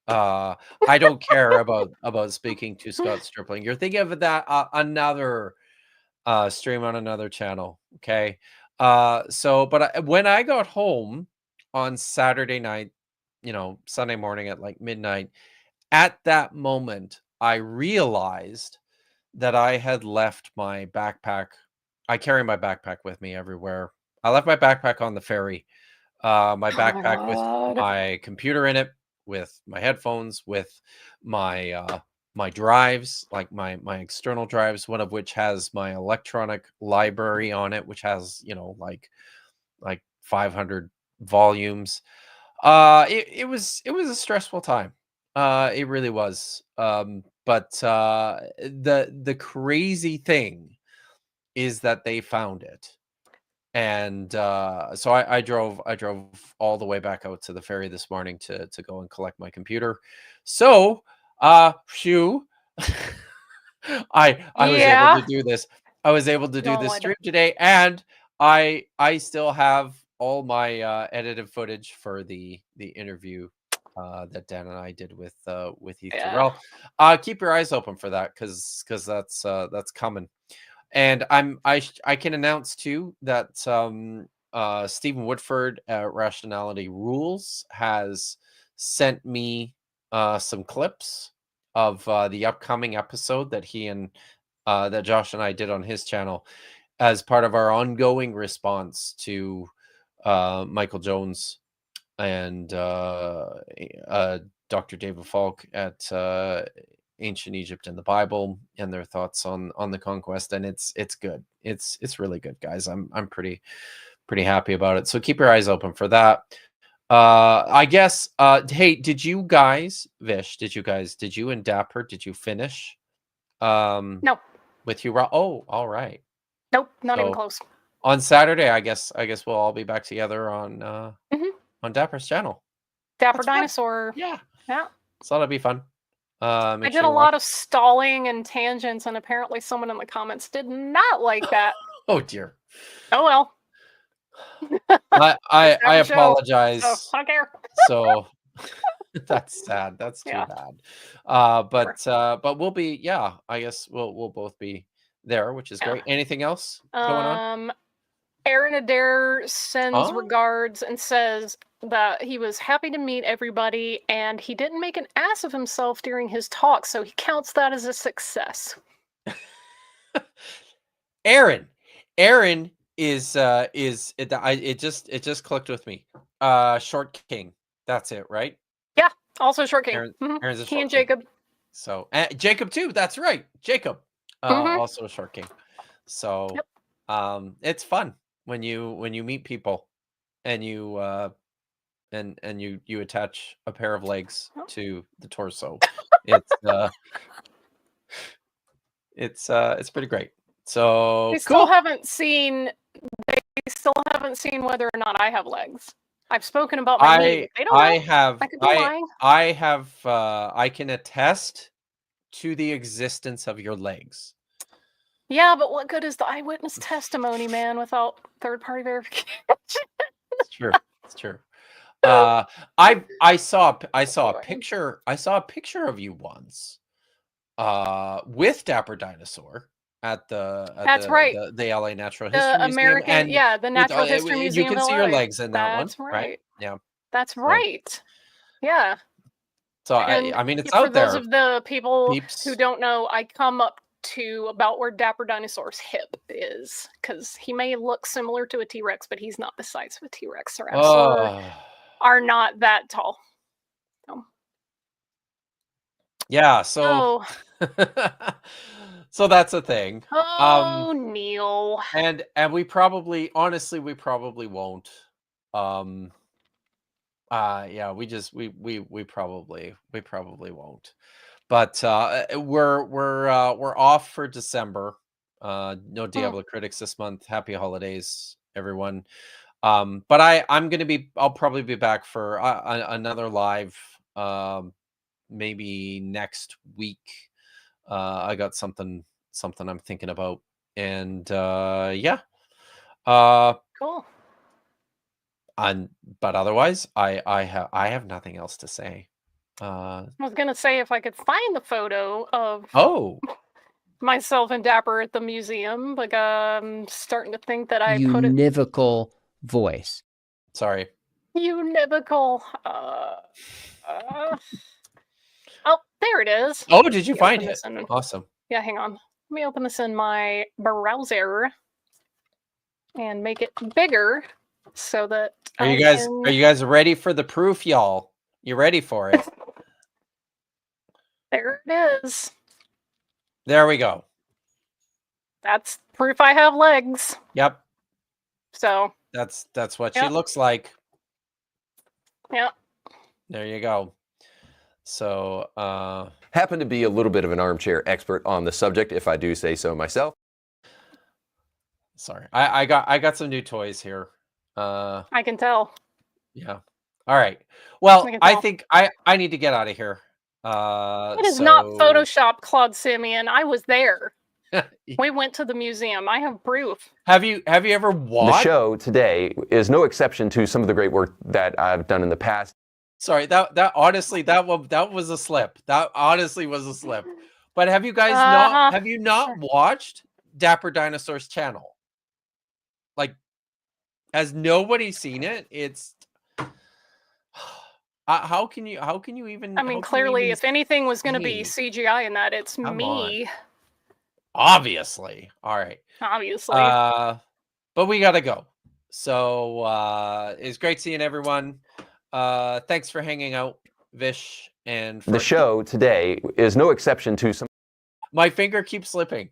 I don't care about speaking to Scott Stripling. You're thinking of that another stream on another channel. Okay. When I got home on Saturday night, Sunday morning at like midnight, at that moment, I realized that I had left my backpack. I carry my backpack with me everywhere. I left my backpack on the ferry. My backpack with my computer in it, with my headphones, with my my drives, like my external drives, one of which has my electronic library on it, which has like 500 volumes. It was a stressful time. It really was. But the crazy thing is that they found it. And so I drove all the way back out to the ferry this morning to go and collect my computer. So phew, I was able to do this. I was able to do this stream today, and I still have all my edited footage for the interview that Dan and I did with Heath Durrell. Keep your eyes open for that, because that's coming. And I can announce too that Stephen Woodford at Rationality Rules has sent me some clips of the upcoming episode that he and that Josh and I did on his channel as part of our ongoing response to Michael Jones and Dr. David Falk at Ancient Egypt and the Bible and their thoughts on the conquest. And it's good. It's really good, guys. I'm pretty happy about it. So keep your eyes open for that. I guess hey, did you guys, Vish, did you and Dapper, did you finish
No.
with you? Oh, all right.
Nope, not even close.
On Saturday, I guess we'll all be back together on on Dapper's channel.
Dapper Dinosaur.
Yeah.
Yeah.
So that'll be fun.
I did a lot of stalling and tangents, and apparently someone in the comments did not like that.
Oh dear.
Oh well.
I apologize.
So, I don't care.
So that's sad. That's too bad. But we'll be, yeah, I guess we'll both be there, which is great. Anything else going on?
Aaron Adair sends regards and says that he was happy to meet everybody and he didn't make an ass of himself during his talk, so he counts that as a success.
Aaron is it just clicked with me. Short King. That's it, right?
Yeah, also Short King.
Aaron's a
he
Short
and
King.
Jacob.
So Jacob too. That's right, Jacob. Also a Short King. So it's fun when you meet people and you and you attach a pair of legs to the torso. It's pretty great. So
they still haven't seen whether or not I have legs. I've spoken about my knee. They don't know.
I can attest to the existence of your legs.
Yeah, but what good is the eyewitness testimony, man, without third-party verification?
It's true. It's true. I saw a picture of you once with Dapper Dinosaur at the LA Natural History Museum.
American, the Natural History Museum.
You can see your legs in that one.
That's right.
Yeah.
That's right. Yeah.
So I mean, it's out there.
For those of the people who don't know, I come up to about where Dapper Dinosaur's hip is, because he may look similar to a T-Rex, but he's not the size of a T-Rex. Are not that tall. So.
Yeah, so so that's a thing.
Oh, Neil.
And we probably won't. Yeah, we probably won't. But we're off for December. No Diablo Critics this month. Happy holidays, everyone. But I'll probably be back for another live maybe next week. I got something I'm thinking about, and yeah.
Cool.
But otherwise, I have nothing else to say.
I was gonna say if I could find the photo of myself and Dapper at the museum, but I'm starting to think that I put it
univocal voice.
Sorry.
Univocal. Oh, there it is.
Oh, did you find it? Awesome.
Yeah, hang on. Let me open this in my browser and make it bigger so that
are you guys ready for the proof, y'all? You ready for it?
There it is.
There we go.
That's proof I have legs.
Yep.
So
that's what she looks like.
Yep.
There you go. So
happen to be a little bit of an armchair expert on the subject, if I do say so myself.
Sorry. I got some new toys here.
I can tell.
Yeah. All right. Well, I think I need to get out of here.
It is not Photoshop, Claude Simeon. I was there. We went to the museum. I have proof.
Have you ever watched?
The show today is no exception to some of the great work that I've done in the past.
Sorry, that honestly that was a slip. That honestly was a slip. But have you guys not watched Dapper Dinosaur's channel. Like, has nobody seen it? It's how can you even?
I mean, clearly, if anything was going to be CGI in that, it's me.
Obviously. All right.
Obviously.
But we gotta go. So it's great seeing everyone. Thanks for hanging out, Vish, and
The show today is no exception to some.
My finger keeps slipping.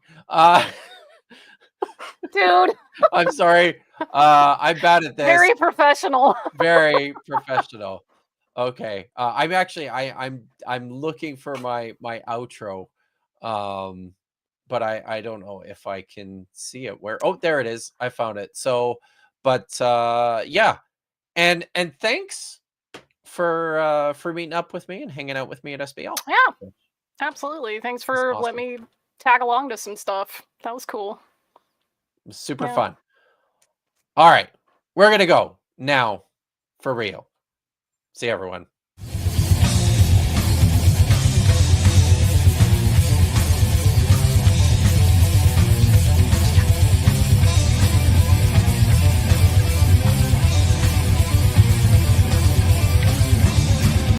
Dude.
I'm sorry. I'm bad at this.
Very professional.
Very professional. Okay. I'm actually I'm looking for my outro. But I don't know if I can see it. Where? Oh, there it is. I found it. So, but yeah. And thanks for meeting up with me and hanging out with me at SBL.
Yeah. Absolutely. Thanks for letting me tag along to some stuff. That was cool.
Super fun. All right. We're going to go now for real. See everyone.